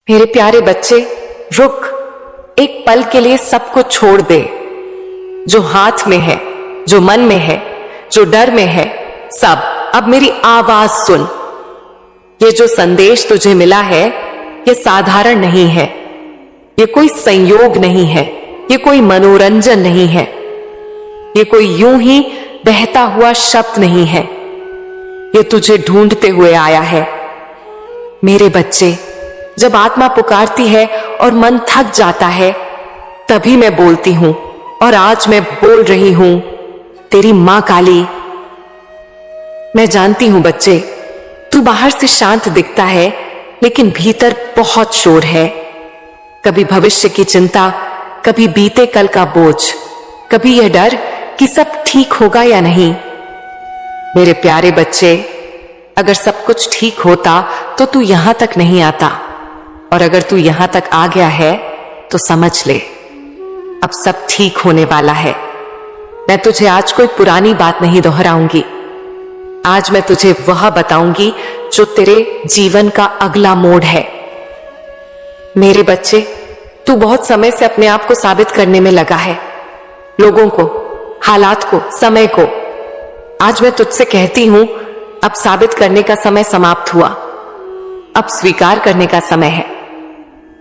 मेरे प्यारे बच्चे, रुक, एक पल के लिए सब कुछ छोड़ दे। जो हाथ में है, जो मन में है, जो डर में है, सब अब मेरी आवाज सुन। ये जो संदेश तुझे मिला है, ये साधारण नहीं है, ये कोई संयोग नहीं है, ये कोई मनोरंजन नहीं है, ये कोई यूं ही बहता हुआ शब्द नहीं है, ये तुझे ढूंढते हुए आया है। मेरे बच्चे, जब आत्मा पुकारती है और मन थक जाता है, तभी मैं बोलती हूं, और आज मैं बोल रही हूं, तेरी मां काली। मैं जानती हूं बच्चे, तू बाहर से शांत दिखता है, लेकिन भीतर बहुत शोर है। कभी भविष्य की चिंता, कभी बीते कल का बोझ, कभी यह डर कि सब ठीक होगा या नहीं। मेरे प्यारे बच्चे, अगर सब कुछ ठीक होता तो तू यहां तक नहीं आता, और अगर तू यहां तक आ गया है तो समझ ले, अब सब ठीक होने वाला है। मैं तुझे आज कोई पुरानी बात नहीं दोहराऊंगी, आज मैं तुझे वह बताऊंगी जो तेरे जीवन का अगला मोड़ है। मेरे बच्चे, तू बहुत समय से अपने आप को साबित करने में लगा है, लोगों को, हालात को, समय को। आज मैं तुझसे कहती हूं, अब साबित करने का समय समाप्त हुआ, अब स्वीकार करने का समय है।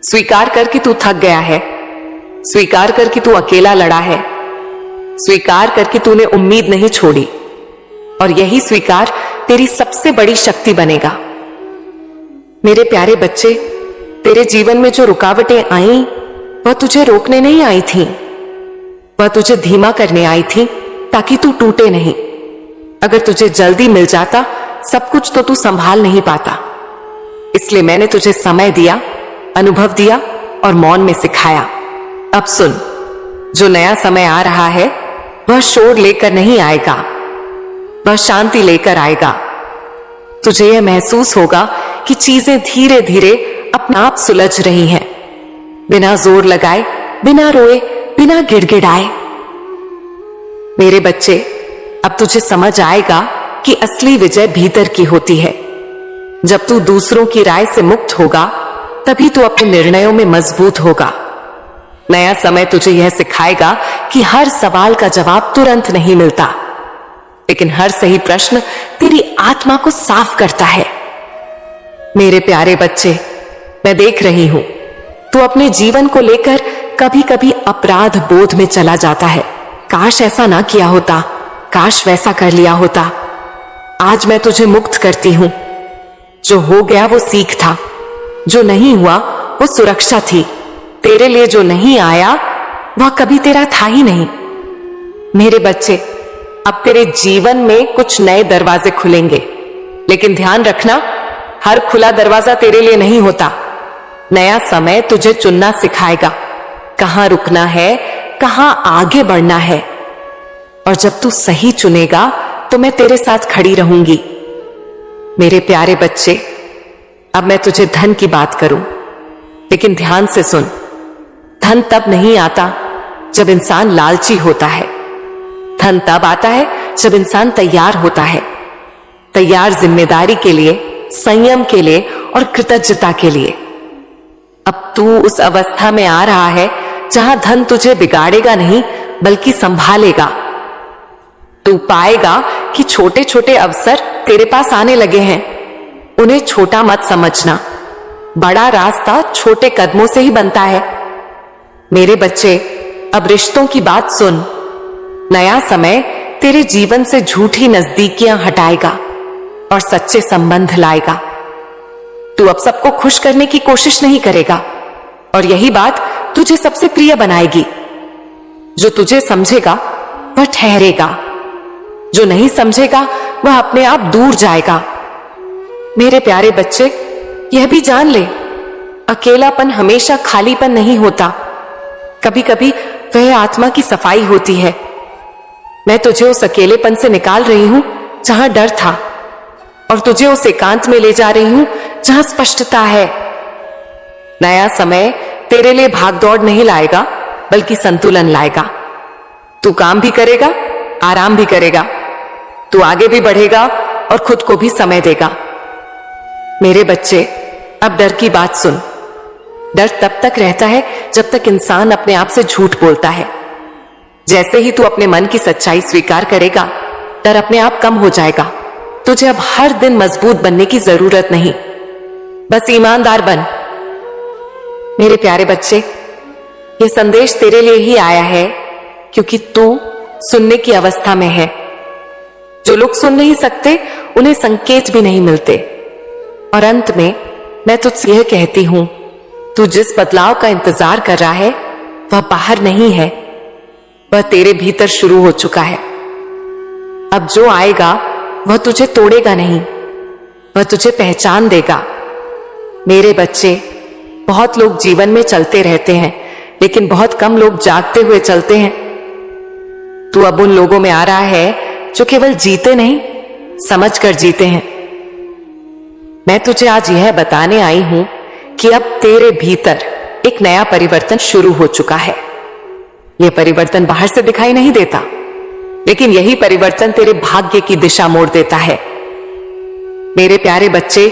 स्वीकार कर कि तू थक गया है, स्वीकार कर कि तू अकेला लड़ा है, स्वीकार कर कि तूने उम्मीद नहीं छोड़ी, और यही स्वीकार तेरी सबसे बड़ी शक्ति बनेगा। मेरे प्यारे बच्चे, तेरे जीवन में जो रुकावटें आईं, वह तुझे रोकने नहीं आई थीं, वह तुझे धीमा करने आई थीं, ताकि तू टूटे नहीं। अगर तुझे जल्दी मिल जाता सब कुछ तो तू संभाल नहीं पाता, इसलिए मैंने तुझे समय दिया, अनुभव दिया और मौन में सिखाया। अब सुन, जो नया समय आ रहा है, वह शोर लेकर नहीं आएगा, वह शांति लेकर आएगा। तुझे यह महसूस होगा कि चीजें धीरे धीरे अपने आप सुलझ रही हैं, बिना जोर लगाए, बिना रोए, बिना गिड़गिड़ाए। मेरे बच्चे, अब तुझे समझ आएगा कि असली विजय भीतर की होती है। जब तू दूसरों की राय से मुक्त होगा, तभी तू अपने निर्णयों में मजबूत होगा। नया समय तुझे यह सिखाएगा कि हर सवाल का जवाब तुरंत नहीं मिलता, लेकिन हर सही प्रश्न तेरी आत्मा को साफ करता है। मेरे प्यारे बच्चे, मैं देख रही हूं, तू अपने जीवन को लेकर कभी कभी अपराध बोध में चला जाता है। काश ऐसा ना किया होता, काश वैसा कर लिया होता। आज मैं तुझे मुक्त करती हूं। जो हो गया वो सीख था, जो नहीं हुआ वो सुरक्षा थी। तेरे लिए जो नहीं आया वह कभी तेरा था ही नहीं। मेरे बच्चे, अब तेरे जीवन में कुछ नए दरवाजे खुलेंगे, लेकिन ध्यान रखना, हर खुला दरवाजा तेरे लिए नहीं होता। नया समय तुझे चुनना सिखाएगा, कहां रुकना है, कहां आगे बढ़ना है। और जब तू सही चुनेगा तो मैं तेरे साथ खड़ी रहूंगी। मेरे प्यारे बच्चे, अब मैं तुझे धन की बात करूं, लेकिन ध्यान से सुन। धन तब नहीं आता जब इंसान लालची होता है, धन तब आता है जब इंसान तैयार होता है। तैयार जिम्मेदारी के लिए, संयम के लिए और कृतज्ञता के लिए। अब तू उस अवस्था में आ रहा है जहां धन तुझे बिगाड़ेगा नहीं, बल्कि संभालेगा। तू पाएगा कि छोटे छोटे अवसर तेरे पास आने लगे हैं, उन्हें छोटा मत समझना। बड़ा रास्ता छोटे कदमों से ही बनता है। मेरे बच्चे, अब रिश्तों की बात सुन। नया समय तेरे जीवन से झूठी नजदीकियां हटाएगा और सच्चे संबंध लाएगा। तू अब सबको खुश करने की कोशिश नहीं करेगा, और यही बात तुझे सबसे प्रिय बनाएगी। जो तुझे समझेगा वह ठहरेगा, जो नहीं समझेगा वह अपने आप दूर जाएगा। मेरे प्यारे बच्चे, यह भी जान ले, अकेलापन हमेशा खालीपन नहीं होता। कभी कभी वह आत्मा की सफाई होती है। मैं तुझे उस अकेलेपन से निकाल रही हूं जहां डर था, और तुझे उस एकांत में ले जा रही हूं जहां स्पष्टता है। नया समय तेरे लिए भागदौड़ नहीं लाएगा, बल्कि संतुलन लाएगा। तू काम भी करेगा, आराम भी करेगा, तू आगे भी बढ़ेगा और खुद को भी समय देगा। मेरे बच्चे, अब डर की बात सुन। डर तब तक रहता है जब तक इंसान अपने आप से झूठ बोलता है। जैसे ही तू अपने मन की सच्चाई स्वीकार करेगा, डर अपने आप कम हो जाएगा। तुझे अब हर दिन मजबूत बनने की जरूरत नहीं, बस ईमानदार बन। मेरे प्यारे बच्चे, यह संदेश तेरे लिए ही आया है क्योंकि तू सुनने की अवस्था में है। जो लोग सुन नहीं सकते उन्हें संकेत भी नहीं मिलते। और अंत में मैं तुझसे यह कहती हूं, तू जिस बदलाव का इंतजार कर रहा है वह बाहर नहीं है, वह तेरे भीतर शुरू हो चुका है। अब जो आएगा वह तुझे तोड़ेगा नहीं, वह तुझे पहचान देगा। मेरे बच्चे, बहुत लोग जीवन में चलते रहते हैं लेकिन बहुत कम लोग जागते हुए चलते हैं। तू अब उन लोगों में आ रहा है जो केवल जीते नहीं, समझ कर जीते हैं। मैं तुझे आज यह बताने आई हूं कि अब तेरे भीतर एक नया परिवर्तन शुरू हो चुका है। यह परिवर्तन बाहर से दिखाई नहीं देता, लेकिन यही परिवर्तन तेरे भाग्य की दिशा मोड़ देता है। मेरे प्यारे बच्चे,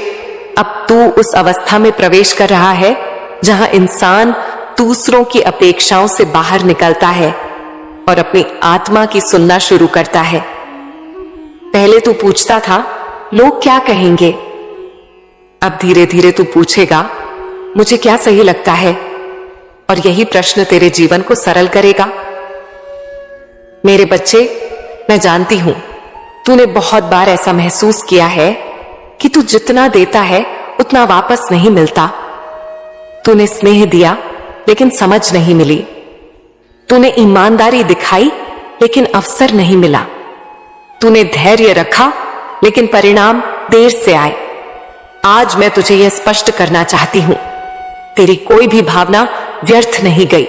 अब तू उस अवस्था में प्रवेश कर रहा है जहां इंसान दूसरों की अपेक्षाओं से बाहर निकलता है और अपनी आत्मा की सुनना शुरू करता है। पहले तू पूछता था, लोग क्या कहेंगे? अब धीरे धीरे तू पूछेगा, मुझे क्या सही लगता है? और यही प्रश्न तेरे जीवन को सरल करेगा। मेरे बच्चे, मैं जानती हूं तूने बहुत बार ऐसा महसूस किया है कि तू जितना देता है उतना वापस नहीं मिलता। तूने स्नेह दिया लेकिन समझ नहीं मिली। तूने ईमानदारी दिखाई लेकिन अवसर नहीं मिला। तूने धैर्य रखा लेकिन परिणाम देर से आए। आज मैं तुझे यह स्पष्ट करना चाहती हूं, तेरी कोई भी भावना व्यर्थ नहीं गई।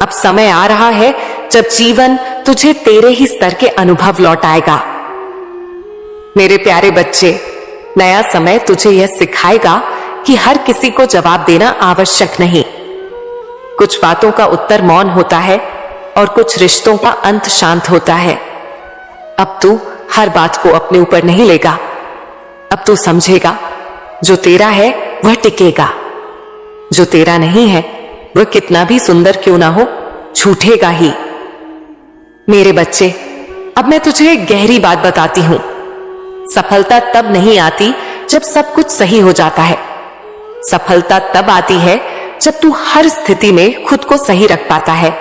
अब समय आ रहा है जब जीवन तुझे तेरे ही स्तर के अनुभव लौटाएगा। मेरे प्यारे बच्चे, नया समय तुझे यह सिखाएगा कि हर किसी को जवाब देना आवश्यक नहीं। कुछ बातों का उत्तर मौन होता है और कुछ रिश्तों का अंत शांत होता है। अब तू हर बात को अपने ऊपर नहीं लेगा। अब तू समझेगा, जो तेरा है वह टिकेगा, जो तेरा नहीं है वह कितना भी सुंदर क्यों ना हो छूटेगा ही। मेरे बच्चे, अब मैं तुझे एक गहरी बात बताती हूं। सफलता तब नहीं आती जब सब कुछ सही हो जाता है। सफलता तब आती है जब तू हर स्थिति में खुद को सही रख पाता है।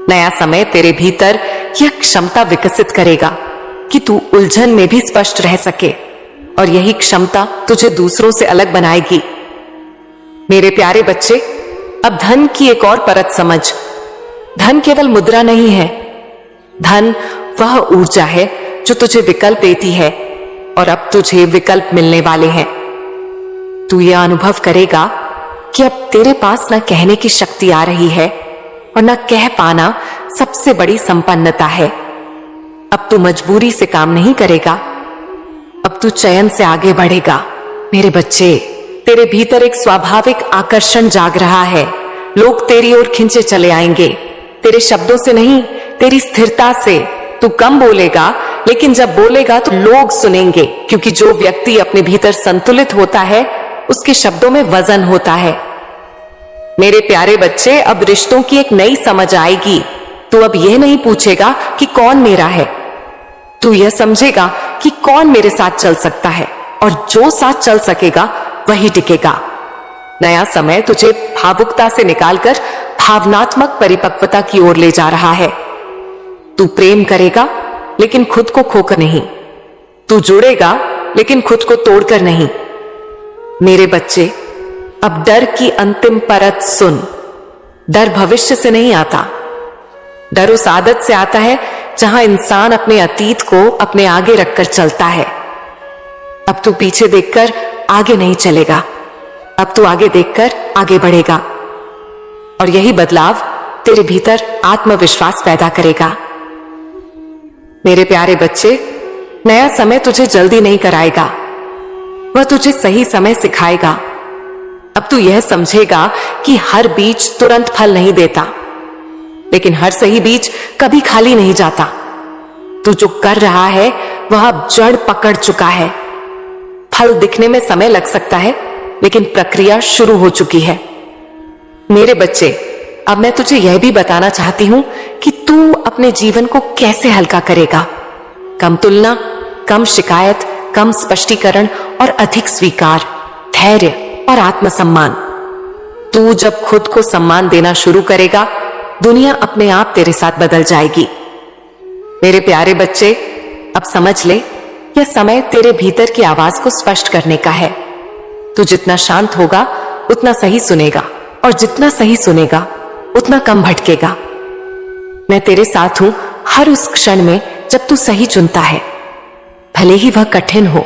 नया समय तेरे भीतर यह क्षमता विकसित करेगा कि तू उलझन में भी स्पष्ट रह सके, और यही क्षमता तुझे दूसरों से अलग बनाएगी। मेरे प्यारे बच्चे, अब धन की एक और परत समझ। धन केवल मुद्रा नहीं है, धन वह ऊर्जा है जो तुझे विकल्प देती है, और अब तुझे विकल्प मिलने वाले हैं। तू यह अनुभव करेगा कि अब तेरे पास न कहने की शक्ति आ रही है और न कह पाना सबसे बड़ी संपन्नता है। अब तू मजबूरी से काम नहीं करेगा, अब तू चयन से आगे बढ़ेगा। मेरे बच्चे, तेरे भीतर एक स्वाभाविक आकर्षण जाग रहा है। लोग तेरी ओर खिंचे चले आएंगे, तेरे शब्दों से नहीं, तेरी स्थिरता से। तू कम बोलेगा, लेकिन जब बोलेगा तो लोग सुनेंगे, क्योंकि जो व्यक्ति अपने भीतर संतुलित होता है उसके शब्दों में वजन होता है। मेरे प्यारे बच्चे, अब रिश्तों की एक नई समझ आएगी। तू अब यह नहीं पूछेगा कि कौन मेरा है, तू यह समझेगा कि कौन मेरे साथ चल सकता है, और जो साथ चल सकेगा वही टिकेगा। नया समय तुझे भावुकता से निकालकर भावनात्मक परिपक्वता की ओर ले जा रहा है। तू प्रेम करेगा लेकिन खुद को खोकर नहीं, तू जुड़ेगा लेकिन खुद को तोड़कर नहीं। मेरे बच्चे, अब डर की अंतिम परत सुन। डर भविष्य से नहीं आता, डर उस आदत से आता है जहां इंसान अपने अतीत को अपने आगे रखकर चलता है। अब तू पीछे देखकर आगे नहीं चलेगा, अब तू आगे देखकर आगे बढ़ेगा, और यही बदलाव तेरे भीतर आत्मविश्वास पैदा करेगा। मेरे प्यारे बच्चे, नया समय तुझे जल्दी नहीं कराएगा, वह तुझे सही समय सिखाएगा। अब तू यह समझेगा कि हर बीज तुरंत फल नहीं देता, लेकिन हर सही बीज कभी खाली नहीं जाता। तू जो कर रहा है वह अब जड़ पकड़ चुका है। फल दिखने में समय लग सकता है, लेकिन प्रक्रिया शुरू हो चुकी है। मेरे बच्चे, अब मैं तुझे यह भी बताना चाहती हूं कि तू अपने जीवन को कैसे हल्का करेगा। कम तुलना, कम शिकायत, कम स्पष्टीकरण और अधिक स्वीकार, धैर्य और आत्मसम्मान। तू जब खुद को सम्मान देना शुरू करेगा, दुनिया अपने आप तेरे साथ बदल जाएगी। मेरे प्यारे बच्चे, अब समझ ले, यह समय तेरे भीतर की आवाज को स्पष्ट करने का है। तू जितना शांत होगा उतना सही सुनेगा, और जितना सही सुनेगा उतना कम भटकेगा। मैं तेरे साथ हूं हर उस क्षण में जब तू सही चुनता है, भले ही वह कठिन हो।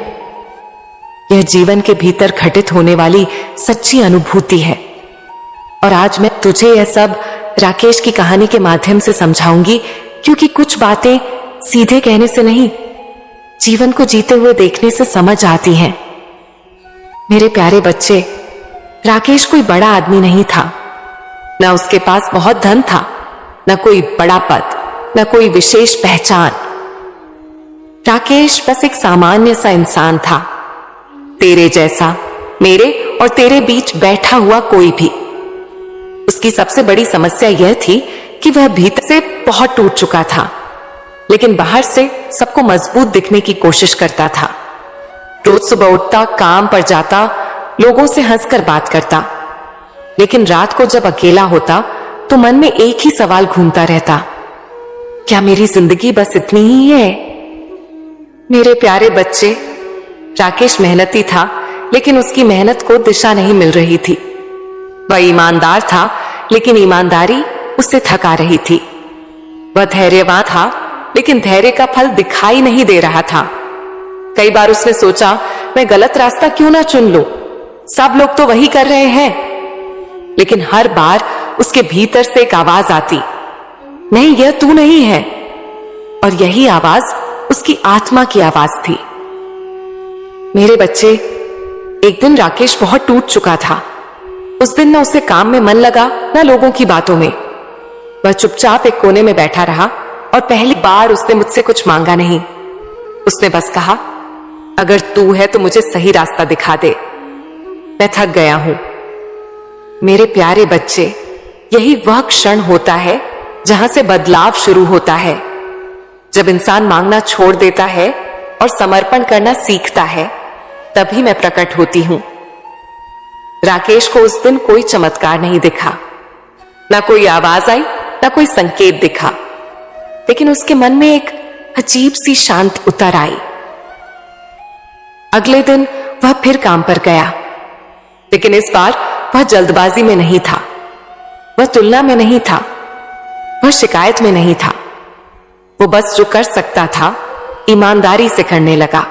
यह जीवन के भीतर घटित होने वाली सच्ची अनुभूति है। और आज मैं तुझे यह सब राकेश की कहानी के माध्यम से समझाऊंगी, क्योंकि कुछ बातें सीधे कहने से नहीं, जीवन को जीते हुए देखने से समझ आती हैं। मेरे प्यारे बच्चे, राकेश कोई बड़ा आदमी नहीं था। न उसके पास बहुत धन था, न कोई बड़ा पद, न कोई विशेष पहचान। राकेश बस एक सामान्य सा इंसान था, तेरे जैसा, मेरे और तेरे बीच बैठा हुआ कोई भी। उसकी सबसे बड़ी समस्या यह थी कि वह भीतर से बहुत टूट चुका था, लेकिन बाहर से सबको मजबूत दिखने की कोशिश करता था। रोज सुबह उठता, काम पर जाता, लोगों से हंसकर बात करता, लेकिन रात को जब अकेला होता तो मन में एक ही सवाल घूमता रहता, क्या मेरी जिंदगी बस इतनी ही है? मेरे प्यारे बच्चे, राकेश मेहनती था, लेकिन उसकी मेहनत को दिशा नहीं मिल रही थी। वह ईमानदार था, लेकिन ईमानदारी उससे थका रही थी। वह धैर्यवान था, लेकिन धैर्य का फल दिखाई नहीं दे रहा था। कई बार उसने सोचा, मैं गलत रास्ता क्यों ना चुन लूं, सब लोग तो वही कर रहे हैं। लेकिन हर बार उसके भीतर से एक आवाज आती, नहीं, यह तू नहीं है। और यही आवाज उसकी आत्मा की आवाज थी। मेरे बच्चे, एक दिन राकेश बहुत टूट चुका था। उस दिन न उसे काम में मन लगा, न लोगों की बातों में। वह चुपचाप एक कोने में बैठा रहा, और पहली बार उसने मुझसे कुछ मांगा नहीं। उसने बस कहा, अगर तू है तो मुझे सही रास्ता दिखा दे, मैं थक गया हूं। मेरे प्यारे बच्चे, यही वह क्षण होता है जहां से बदलाव शुरू होता है। जब इंसान मांगना छोड़ देता है और समर्पण करना सीखता है, तभी मैं प्रकट होती हूं। राकेश को उस दिन कोई चमत्कार नहीं दिखा, ना कोई आवाज आई, ना कोई संकेत दिखा, लेकिन उसके मन में एक अजीब सी शांत उतर आई। अगले दिन वह फिर काम पर गया, लेकिन इस बार वह जल्दबाजी में नहीं था, वह तुलना में नहीं था, वह शिकायत में नहीं था। वो बस जो कर सकता था, ईमानदारी से करने लगा।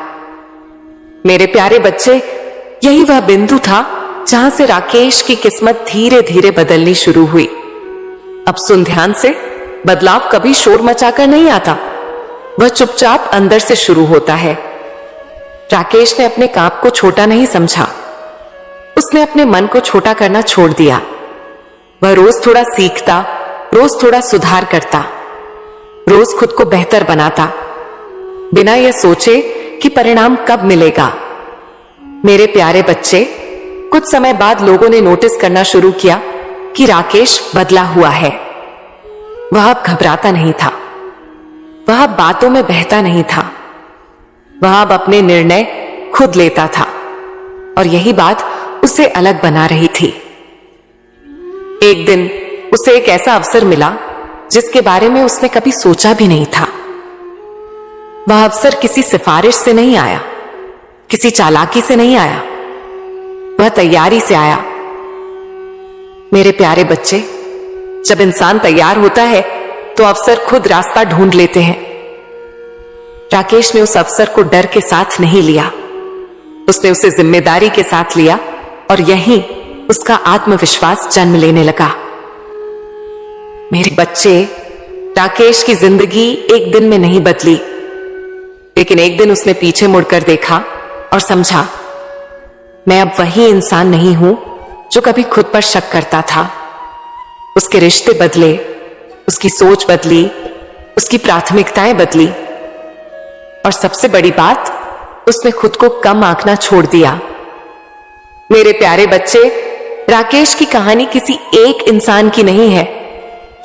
मेरे प्यारे बच्चे, यही वह बिंदु था जहां से राकेश की किस्मत धीरे धीरे बदलनी शुरू हुई। अब सुन ध्यान से, बदलाव कभी शोर मचाकर नहीं आता, वह चुपचाप अंदर से शुरू होता है। राकेश ने अपने काम को छोटा नहीं समझा, उसने अपने मन को छोटा करना छोड़ दिया। वह रोज थोड़ा सीखता, रोज थोड़ा सुधार करता, रोज खुद को बेहतर बनाता, बिना यह सोचे कि परिणाम कब मिलेगा। मेरे प्यारे बच्चे, कुछ समय बाद लोगों ने नोटिस करना शुरू किया कि राकेश बदला हुआ है। वह अब घबराता नहीं था, वह अब बातों में बहता नहीं था, वह अब अपने निर्णय खुद लेता था, और यही बात उसे अलग बना रही थी। एक दिन उसे एक ऐसा अवसर मिला जिसके बारे में उसने कभी सोचा भी नहीं था। वह अवसर किसी सिफारिश से नहीं आया, किसी चालाकी से नहीं आया, वह तैयारी से आया। मेरे प्यारे बच्चे, जब इंसान तैयार होता है तो अवसर खुद रास्ता ढूंढ लेते हैं। राकेश ने उस अवसर को डर के साथ नहीं लिया, उसने उसे जिम्मेदारी के साथ लिया, और यहीं उसका आत्मविश्वास जन्म लेने लगा। मेरे बच्चे, राकेश की जिंदगी एक दिन में नहीं बदली, लेकिन एक दिन उसने पीछे मुड़कर देखा और समझा, मैं अब वही इंसान नहीं हूं जो कभी खुद पर शक करता था। उसके रिश्ते बदले, उसकी सोच बदली, उसकी प्राथमिकताएं बदली, और सबसे बड़ी बात, उसने खुद को कम आंकना छोड़ दिया। मेरे प्यारे बच्चे, राकेश की कहानी किसी एक इंसान की नहीं है,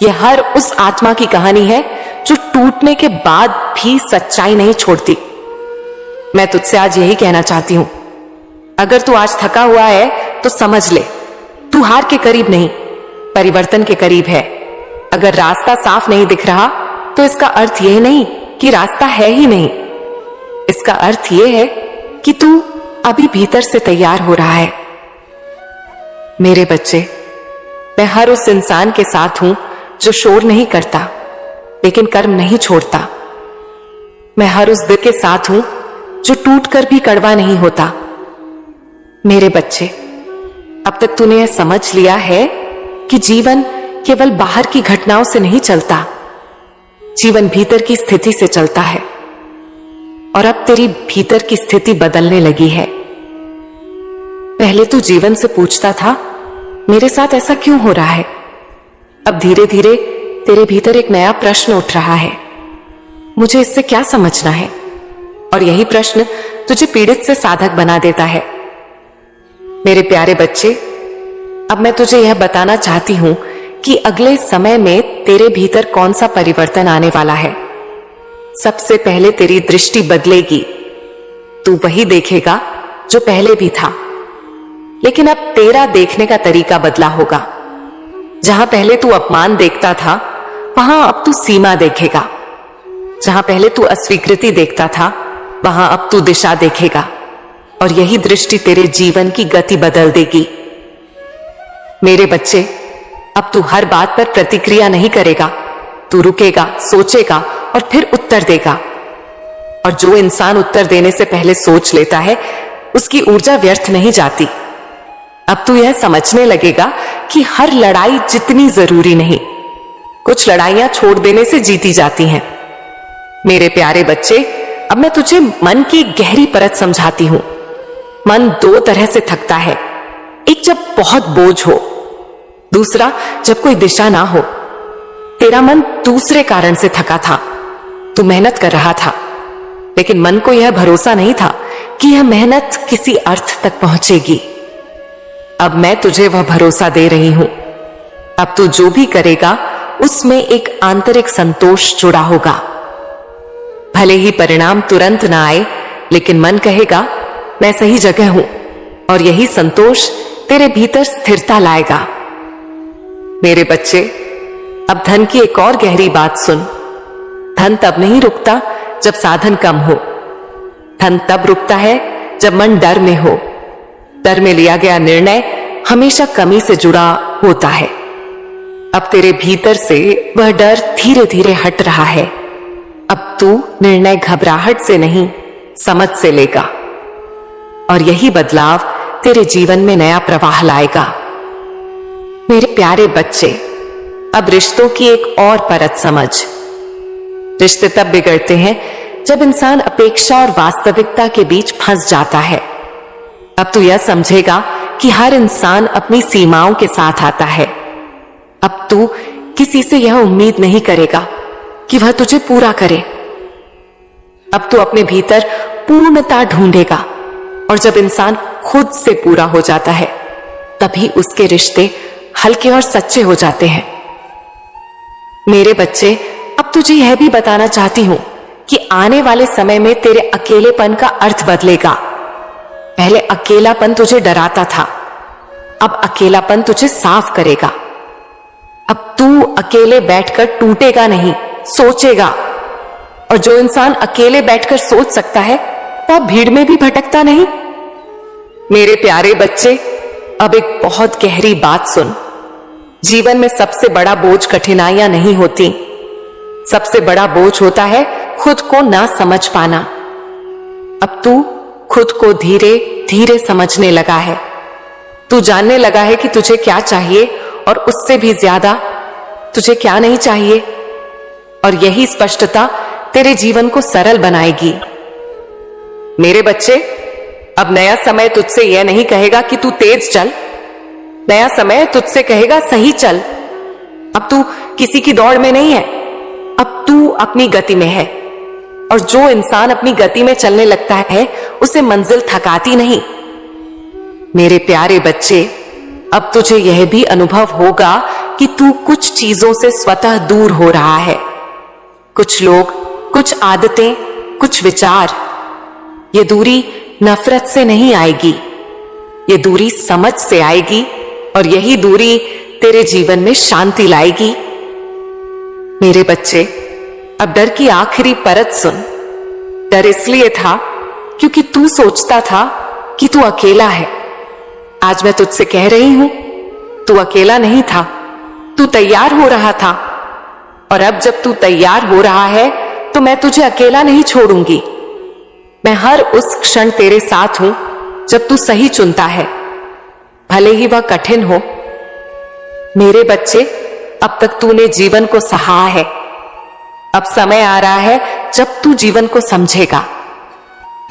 यह हर उस आत्मा की कहानी है जो टूटने के बाद भी सच्चाई नहीं छोड़ती। मैं तुझसे आज यही कहना चाहती हूं, अगर तू आज थका हुआ है तो समझ ले, तू हार के करीब नहीं, परिवर्तन के करीब है। अगर रास्ता साफ नहीं दिख रहा तो इसका अर्थ यह नहीं कि रास्ता है ही नहीं, इसका अर्थ यह है कि तू अभी भीतर से तैयार हो रहा है। मेरे बच्चे, मैं हर उस इंसान के साथ हूं जो शोर नहीं करता लेकिन कर्म नहीं छोड़ता। मैं हर उस दिल के साथ हूं जो टूटकर भी कड़वा नहीं होता। मेरे बच्चे, अब तक तूने यह समझ लिया है कि जीवन केवल बाहर की घटनाओं से नहीं चलता, जीवन भीतर की स्थिति से चलता है। और अब तेरी भीतर की स्थिति बदलने लगी है। पहले तू जीवन से पूछता था, मेरे साथ ऐसा क्यों हो रहा है? अब धीरे धीरे तेरे भीतर एक नया प्रश्न उठ रहा है, मुझे इससे क्या समझना है? और यही प्रश्न तुझे पीड़ित से साधक बना देता है। मेरे प्यारे बच्चे, अब मैं तुझे यह बताना चाहती हूं कि अगले समय में तेरे भीतर कौन सा परिवर्तन आने वाला है। सबसे पहले तेरी दृष्टि बदलेगी, तू वही देखेगा जो पहले भी था, लेकिन अब तेरा देखने का तरीका बदला होगा। जहां पहले तू अपमान देखता था, वहां अब तू सीमा देखेगा। जहां पहले तू अस्वीकृति देखता था, वहां अब तू दिशा देखेगा। और यही दृष्टि तेरे जीवन की गति बदल देगी। मेरे बच्चे, अब तू हर बात पर प्रतिक्रिया नहीं करेगा, तू रुकेगा, सोचेगा और फिर उत्तर देगा। और जो इंसान उत्तर देने से पहले सोच लेता है, उसकी ऊर्जा व्यर्थ नहीं जाती। अब तू यह समझने लगेगा कि हर लड़ाई जितनी जरूरी नहीं, कुछ लड़ाइयां छोड़ देने से जीती जाती हैं। मेरे प्यारे बच्चे, अब मैं तुझे मन की गहरी परत समझाती हूं। मन दो तरह से थकता है, एक जब बहुत बोझ हो, दूसरा जब कोई दिशा ना हो। तेरा मन दूसरे कारण से थका था, तू मेहनत कर रहा था, लेकिन मन को यह भरोसा नहीं था कि यह मेहनत किसी अर्थ तक पहुंचेगी। अब मैं तुझे वह भरोसा दे रही हूं। अब तू जो भी करेगा उसमें एक आंतरिक संतोष जुड़ा होगा। भले ही परिणाम तुरंत ना आए, लेकिन मन कहेगा मैं सही जगह हूं, और यही संतोष तेरे भीतर स्थिरता लाएगा। मेरे बच्चे, अब धन की एक और गहरी बात सुन। धन तब नहीं रुकता जब साधन कम हो, धन तब रुकता है जब मन डर में हो। डर में लिया गया निर्णय हमेशा कमी से जुड़ा होता है। अब तेरे भीतर से वह डर धीरे धीरे हट रहा है। अब तू निर्णय घबराहट से नहीं, समझ से लेगा, और यही बदलाव तेरे जीवन में नया प्रवाह लाएगा। मेरे प्यारे बच्चे, अब रिश्तों की एक और परत समझ। रिश्ते तब बिगड़ते हैं जब इंसान अपेक्षा और वास्तविकता के बीच फंस जाता है। अब तू यह समझेगा कि हर इंसान अपनी सीमाओं के साथ आता है। अब तू किसी से यह उम्मीद नहीं करेगा कि वह तुझे पूरा करे। अब तू अपने भीतर पूर्णता ढूंढेगा, और जब इंसान खुद से पूरा हो जाता है, तभी उसके रिश्ते हल्के और सच्चे हो जाते हैं। मेरे बच्चे, अब तुझे यह भी बताना चाहती हूं कि आने वाले समय में तेरे अकेलेपन का अर्थ बदलेगा। पहले अकेलापन तुझे डराता था, अब अकेलापन तुझे साफ करेगा। अब तू अकेले बैठकर टूटेगा नहीं, सोचेगा। और जो इंसान अकेले बैठकर सोच सकता है, वह भीड़ में भी भटकता नहीं। मेरे प्यारे बच्चे, अब एक बहुत गहरी बात सुन। जीवन में सबसे बड़ा बोझ कठिनाइयां नहीं होती, सबसे बड़ा बोझ होता है खुद को ना समझ पाना। अब तू खुद को धीरे धीरे समझने लगा है। तू जानने लगा है कि तुझे क्या चाहिए और उससे भी ज्यादा तुझे क्या नहीं चाहिए। और यही स्पष्टता तेरे जीवन को सरल बनाएगी। मेरे बच्चे, अब नया समय तुझसे यह नहीं कहेगा कि तू तेज चल, नया समय तुझसे कहेगा सही चल। अब तू किसी की दौड़ में नहीं है, अब तू अपनी गति में है। और जो इंसान अपनी गति में चलने लगता है, उसे मंजिल थकाती नहीं। मेरे प्यारे बच्चे, अब तुझे यह भी अनुभव होगा कि तू कुछ चीजों से स्वतः दूर हो रहा है। कुछ लोग, कुछ आदतें, कुछ विचार। ये दूरी नफरत से नहीं आएगी, ये दूरी समझ से आएगी, और यही दूरी तेरे जीवन में शांति लाएगी। मेरे बच्चे, अब डर की आखिरी परत सुन। डर इसलिए था क्योंकि तू सोचता था कि तू अकेला है। आज मैं तुझसे कह रही हूं, तू अकेला नहीं था, तू तैयार हो रहा था। और अब जब तू तैयार हो रहा है तो मैं तुझे अकेला नहीं छोड़ूंगी। मैं हर उस क्षण तेरे साथ हूं जब तू सही चुनता है, भले ही वह कठिन हो। मेरे बच्चे, अब तक तूने जीवन को सहा है, अब समय आ रहा है जब तू जीवन को समझेगा।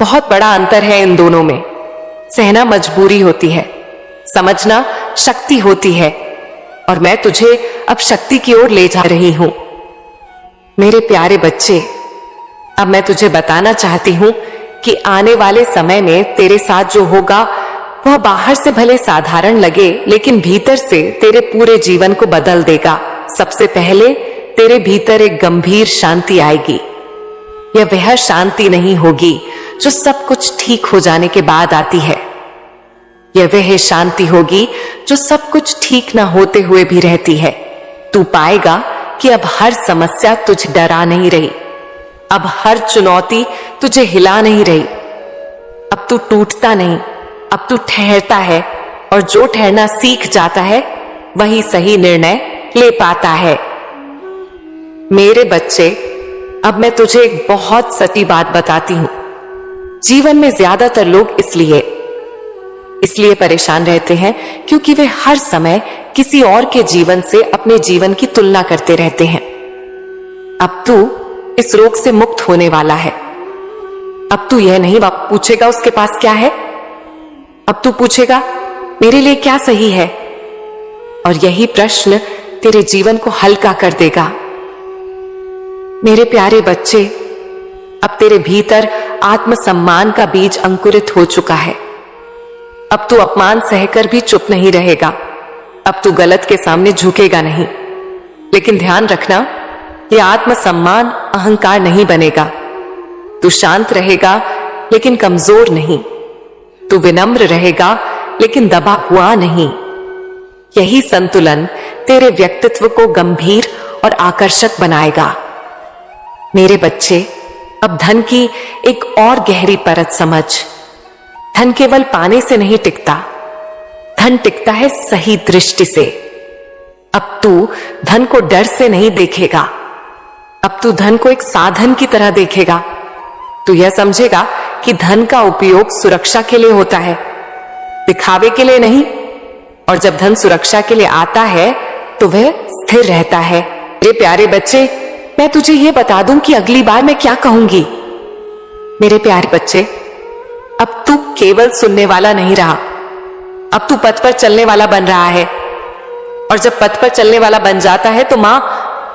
बहुत बड़ा अंतर है इन दोनों में। सहना मजबूरी होती है, समझना शक्ति होती है, और मैं तुझे अब शक्ति की ओर ले जा रही हूं। मेरे प्यारे बच्चे, अब मैं तुझे बताना चाहती हूं कि आने वाले समय में तेरे साथ जो होगा वह बाहर से भले साधारण लगे, लेकिन भीतर से तेरे पूरे जीवन को बदल देगा। सबसे पहले तेरे भीतर एक गंभीर शांति आएगी। यह वह शांति नहीं होगी जो सब कुछ ठीक हो जाने के बाद आती है। यह वह शांति होगी जो सब कुछ ठीक ना होते हुए भी रहती है। तू पाएगा कि अब हर समस्या तुझे डरा नहीं रही, अब हर चुनौती तुझे हिला नहीं रही। अब तू टूटता नहीं, अब तू ठहरता है, और जो ठहरना सीख जाता है वही सही निर्णय ले पाता है। मेरे बच्चे, अब मैं तुझे एक बहुत सच्ची बात बताती हूं। जीवन में ज्यादातर लोग इसलिए परेशान रहते हैं क्योंकि वे हर समय किसी और के जीवन से अपने जीवन की तुलना करते रहते हैं। अब तू इस रोग से मुक्त होने वाला है। अब तू यह नहीं पूछेगा उसके पास क्या है, अब तू पूछेगा मेरे लिए क्या सही है। और यही प्रश्न तेरे जीवन को हल्का कर देगा। मेरे प्यारे बच्चे, अब तेरे भीतर आत्मसम्मान का बीज अंकुरित हो चुका है। अब तू अपमान सहकर भी चुप नहीं रहेगा, अब तू गलत के सामने झुकेगा नहीं। लेकिन ध्यान रखना, यह आत्मसम्मान अहंकार नहीं बनेगा। तू शांत रहेगा लेकिन कमजोर नहीं, तू विनम्र रहेगा लेकिन दबा हुआ नहीं। यही संतुलन तेरे व्यक्तित्व को गंभीर और आकर्षक बनाएगा। मेरे बच्चे, अब धन की एक और गहरी परत समझ। धन केवल पाने से नहीं टिकता, धन टिकता है सही दृष्टि से। अब तू धन को डर से नहीं देखेगा, अब तू धन को एक साधन की तरह देखेगा। तू यह समझेगा कि धन का उपयोग सुरक्षा के लिए होता है, दिखावे के लिए नहीं। और जब धन सुरक्षा के लिए आता है तो वह स्थिर रहता है। मेरे प्यारे बच्चे, मैं तुझे यह बता दूं कि अगली बार मैं क्या कहूंगी। मेरे प्यारे बच्चे, अब तू केवल सुनने वाला नहीं रहा, अब तू पथ पर चलने वाला बन रहा है। और जब पथ पर चलने वाला बन जाता है तो मां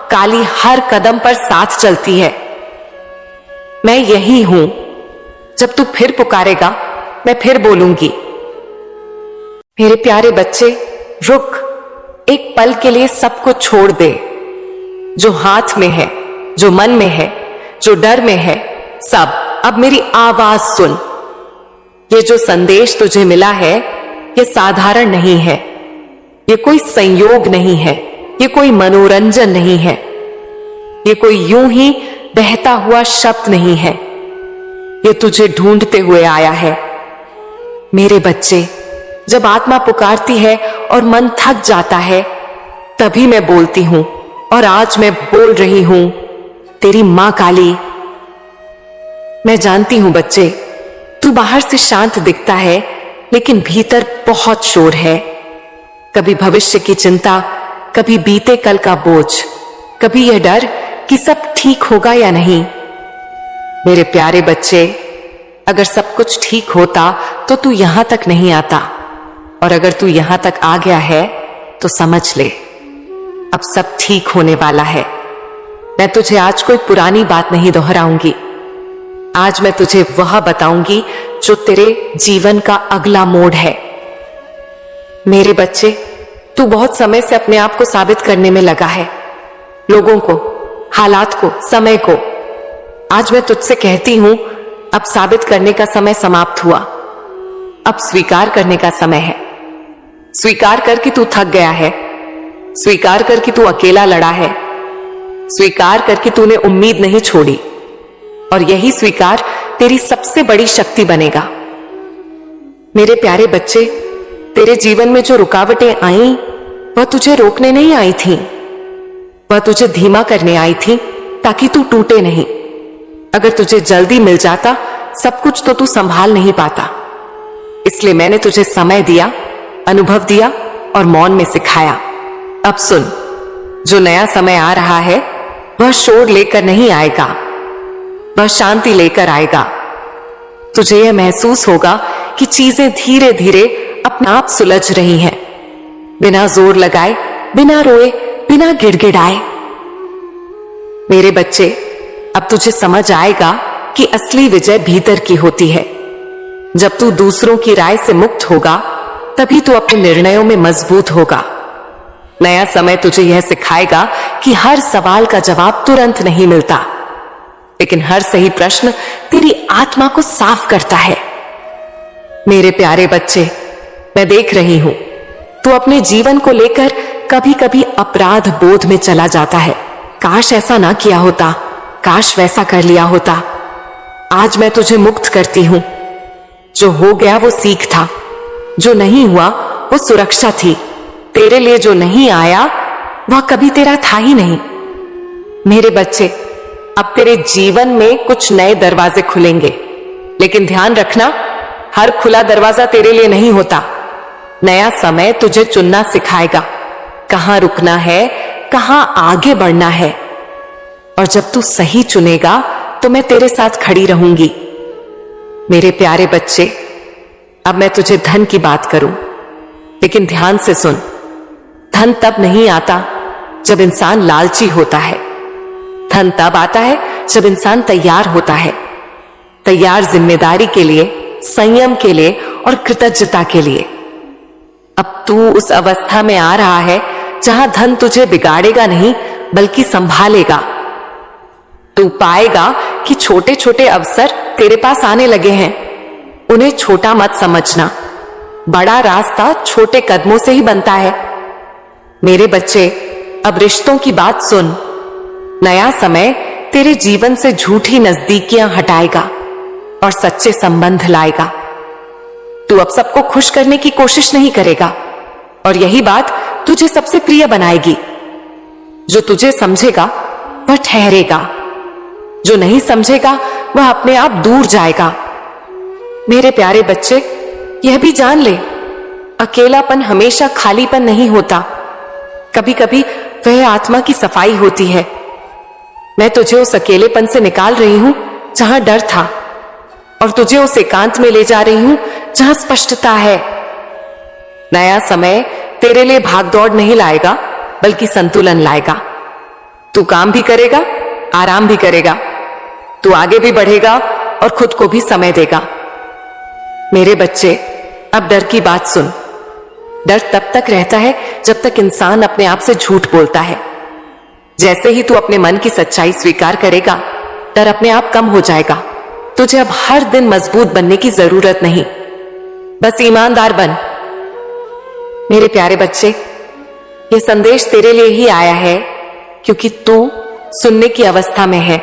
काली हर कदम पर साथ चलती है। मैं यही हूं, जब तू फिर पुकारेगा मैं फिर बोलूंगी। मेरे प्यारे बच्चे, रुक, एक पल के लिए सब कुछ छोड़ दे। जो हाथ में है, जो मन में है, जो डर में है, सब अब मेरी आवाज सुन। ये जो संदेश तुझे मिला है ये साधारण नहीं है, ये कोई संयोग नहीं है, ये कोई मनोरंजन नहीं है, ये कोई यूं ही बहता हुआ शब्द नहीं है, ये तुझे ढूंढते हुए आया है। मेरे बच्चे, जब आत्मा पुकारती है और मन थक जाता है तभी मैं बोलती हूं, और आज मैं बोल रही हूं, तेरी मां काली। मैं जानती हूं बच्चे, तू बाहर से शांत दिखता है लेकिन भीतर बहुत शोर है। कभी भविष्य की चिंता, कभी बीते कल का बोझ, कभी यह डर कि सब ठीक होगा या नहीं। मेरे प्यारे बच्चे, अगर सब कुछ ठीक होता तो तू यहां तक नहीं आता, और अगर तू यहां तक आ गया है तो समझ ले अब सब ठीक होने वाला है। मैं तुझे आज कोई पुरानी बात नहीं दोहराऊंगी, आज मैं तुझे वह बताऊंगी जो तेरे जीवन का अगला मोड़ है। मेरे बच्चे, तू बहुत समय से अपने आप को साबित करने में लगा है, लोगों को, हालात को, समय को। आज मैं तुझसे कहती हूं, अब साबित करने का समय समाप्त हुआ। अब स्वीकार करने का समय है। स्वीकार कर कि तू थक गया है, स्वीकार कर कि तू अकेला लड़ा है, स्वीकार कर कि तूने उम्मीद नहीं छोड़ी, और यही स्वीकार तेरी सबसे बड़ी शक्ति बनेगा। मेरे प्यारे बच्चे, तेरे जीवन में जो रुकावटें आईं, वह तुझे रोकने नहीं आई थीं, वह तुझे धीमा करने आई थी ताकि तू टूटे नहीं। अगर तुझे जल्दी मिल जाता सब कुछ तो तू संभाल नहीं पाता। इसलिए मैंने तुझे समय दिया, अनुभव दिया और मौन में सिखाया। अब सुन, जो नया समय आ रहा है वह शोर लेकर नहीं आएगा, वह शांति लेकर आएगा। तुझे यह महसूस होगा कि चीजें धीरे धीरे अपने आप सुलझ रही हैं, बिना जोर लगाए, बिना रोए, बिना गिड़गिड़ाए। मेरे बच्चे, अब तुझे समझ आएगा कि असली विजय भीतर की होती है। जब तू दूसरों की राय से मुक्त होगा तभी तू अपने निर्णयों में मजबूत होगा। नया समय तुझे यह सिखाएगा कि हर सवाल का जवाब तुरंत नहीं मिलता, लेकिन हर सही प्रश्न तेरी आत्मा को साफ करता है। मेरे प्यारे बच्चे, मैं देख रही हूं, तू अपने जीवन को लेकर कभी कभी अपराध बोध में चला जाता है। काश ऐसा ना किया होता, काश वैसा कर लिया होता। आज मैं तुझे मुक्त करती हूं। जो हो गया वो सीख था, जो नहीं हुआ वो सुरक्षा थी। तेरे लिए जो नहीं आया वह कभी तेरा था ही नहीं। मेरे बच्चे, अब तेरे जीवन में कुछ नए दरवाजे खुलेंगे, लेकिन ध्यान रखना, हर खुला दरवाजा तेरे लिए नहीं होता। नया समय तुझे चुनना सिखाएगा, कहां रुकना है, कहां आगे बढ़ना है। और जब तू सही चुनेगा तो मैं तेरे साथ खड़ी रहूंगी। मेरे प्यारे बच्चे, अब मैं तुझे धन की बात करूं, लेकिन ध्यान से सुन। धन तब नहीं आता जब इंसान लालची होता है। धन तब आता है जब इंसान तैयार होता है, तैयार जिम्मेदारी के लिए, संयम के लिए और कृतज्ञता के लिए। अब तू उस अवस्था में आ रहा है जहां धन तुझे बिगाड़ेगा नहीं बल्कि संभालेगा। तू पाएगा कि छोटे छोटे अवसर तेरे पास आने लगे हैं। उन्हें छोटा मत समझना, बड़ा रास्ता छोटे कदमों से ही बनता है। मेरे बच्चे, अब रिश्तों की बात सुन। नया समय तेरे जीवन से झूठी नजदीकियां हटाएगा और सच्चे संबंध लाएगा। तू अब सबको खुश करने की कोशिश नहीं करेगा, और यही बात तुझे सबसे प्रिय बनाएगी। जो तुझे समझेगा वह ठहरेगा, जो नहीं समझेगा वह अपने आप दूर जाएगा। मेरे प्यारे बच्चे, यह भी जान ले, अकेलापन हमेशा खालीपन नहीं होता। कभी कभी वह आत्मा की सफाई होती है। मैं तुझे उस अकेलेपन से निकाल रही हूं जहां डर था, और तुझे उस एकांत में ले जा रही हूं जहां स्पष्टता है। नया समय तेरे लिए भागदौड़ नहीं लाएगा बल्कि संतुलन लाएगा। तू काम भी करेगा, आराम भी करेगा, तू आगे भी बढ़ेगा और खुद को भी समय देगा। मेरे बच्चे, अब डर की बात सुन। डर तब तक रहता है जब तक इंसान अपने आप से झूठ बोलता है। जैसे ही तू अपने मन की सच्चाई स्वीकार करेगा, डर अपने आप कम हो जाएगा। तुझे अब हर दिन मजबूत बनने की जरूरत नहीं, बस ईमानदार बन। मेरे प्यारे बच्चे, यह संदेश तेरे लिए ही आया है क्योंकि तू सुनने की अवस्था में है।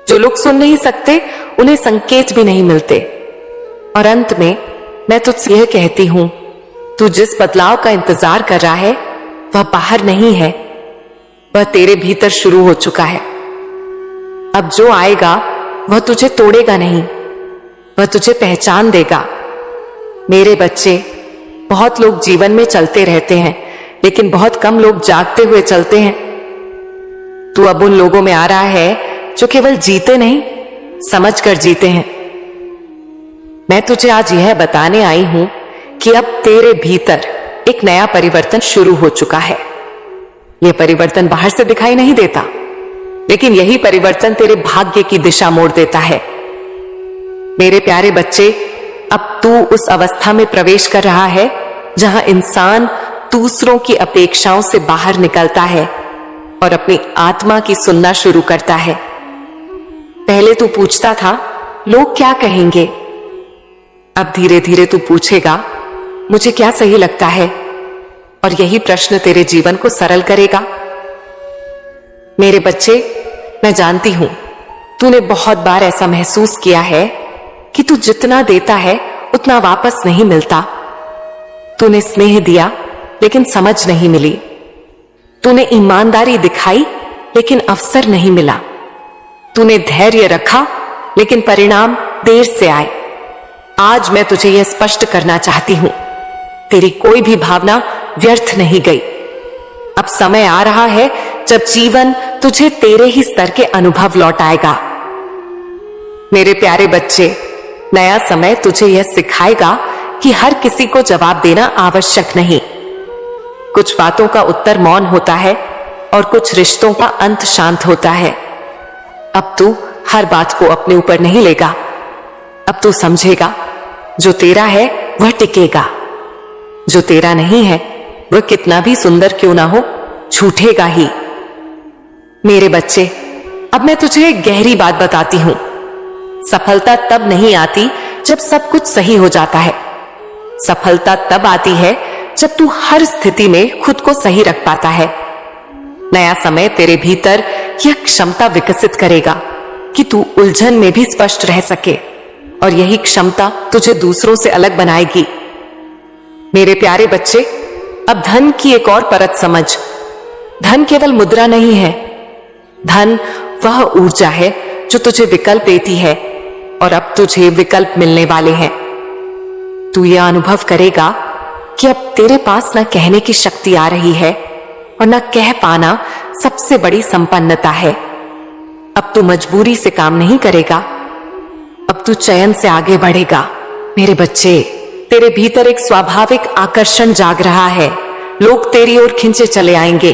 जो लोग सुन नहीं सकते उन्हें संकेत भी नहीं मिलते। और अंत में मैं तुझसे यह कहती हूं, तू जिस बदलाव का इंतजार कर रहा है वह बाहर नहीं है, वह तेरे भीतर शुरू हो चुका है। अब जो आएगा वह तुझे तोड़ेगा नहीं, वह तुझे पहचान देगा। मेरे बच्चे, बहुत लोग जीवन में चलते रहते हैं, लेकिन बहुत कम लोग जागते हुए चलते हैं। तू अब उन लोगों में आ रहा है जो केवल जीते नहीं, समझ कर जीते हैं। मैं तुझे आज यह बताने आई हूं कि अब तेरे भीतर एक नया परिवर्तन शुरू हो चुका है। यह परिवर्तन बाहर से दिखाई नहीं देता, लेकिन यही परिवर्तन तेरे भाग्य की दिशा मोड़ देता है। मेरे प्यारे बच्चे, अब तू उस अवस्था में प्रवेश कर रहा है जहां इंसान दूसरों की अपेक्षाओं से बाहर निकलता है और अपनी आत्मा की सुनना शुरू करता है। पहले तू पूछता था लोग क्या कहेंगे, अब धीरे धीरे तू पूछेगा मुझे क्या सही लगता है, और यही प्रश्न तेरे जीवन को सरल करेगा। मेरे बच्चे, मैं जानती हूं तूने बहुत बार ऐसा महसूस किया है कि तू जितना देता है उतना वापस नहीं मिलता। तूने स्नेह दिया लेकिन समझ नहीं मिली, तूने ईमानदारी दिखाई लेकिन अवसर नहीं मिला, तूने धैर्य रखा लेकिन परिणाम देर से आए। आज मैं तुझे यह स्पष्ट करना चाहती हूं, तेरी कोई भी भावना व्यर्थ नहीं गई। अब समय आ रहा है जब जीवन तुझे तेरे ही स्तर के अनुभव लौटाएगा। मेरे प्यारे बच्चे, नया समय तुझे यह सिखाएगा कि हर किसी को जवाब देना आवश्यक नहीं। कुछ बातों का उत्तर मौन होता है और कुछ रिश्तों का अंत शांत होता है। अब तू हर बात को अपने ऊपर नहीं लेगा। अब तू समझेगा जो तेरा है वह टिकेगा, जो तेरा नहीं है वह कितना भी सुंदर क्यों ना हो छूटेगा ही। मेरे बच्चे, अब मैं तुझे एक गहरी बात बताती हूं। सफलता तब नहीं आती जब सब कुछ सही हो जाता है। सफलता तब आती है जब तू हर स्थिति में खुद को सही रख पाता है। नया समय तेरे भीतर यह क्षमता विकसित करेगा कि तू उलझन में भी स्पष्ट रह सके, और यही क्षमता तुझे दूसरों से अलग बनाएगी। मेरे प्यारे बच्चे, अब धन की एक और परत समझ। धन केवल मुद्रा नहीं है, धन वह ऊर्जा है जो तुझे विकल्प देती है, और अब तुझे विकल्प मिलने वाले हैं। तू यह अनुभव करेगा कि अब तेरे पास न कहने की शक्ति आ रही है और न कह पाना सबसे बड़ी संपन्नता है। अब तू मजबूरी से काम नहीं करेगा, अब तू चयन से आगे बढ़ेगा। मेरे बच्चे, तेरे भीतर एक स्वाभाविक आकर्षण जाग रहा है। लोग तेरी ओर खिंचे चले आएंगे,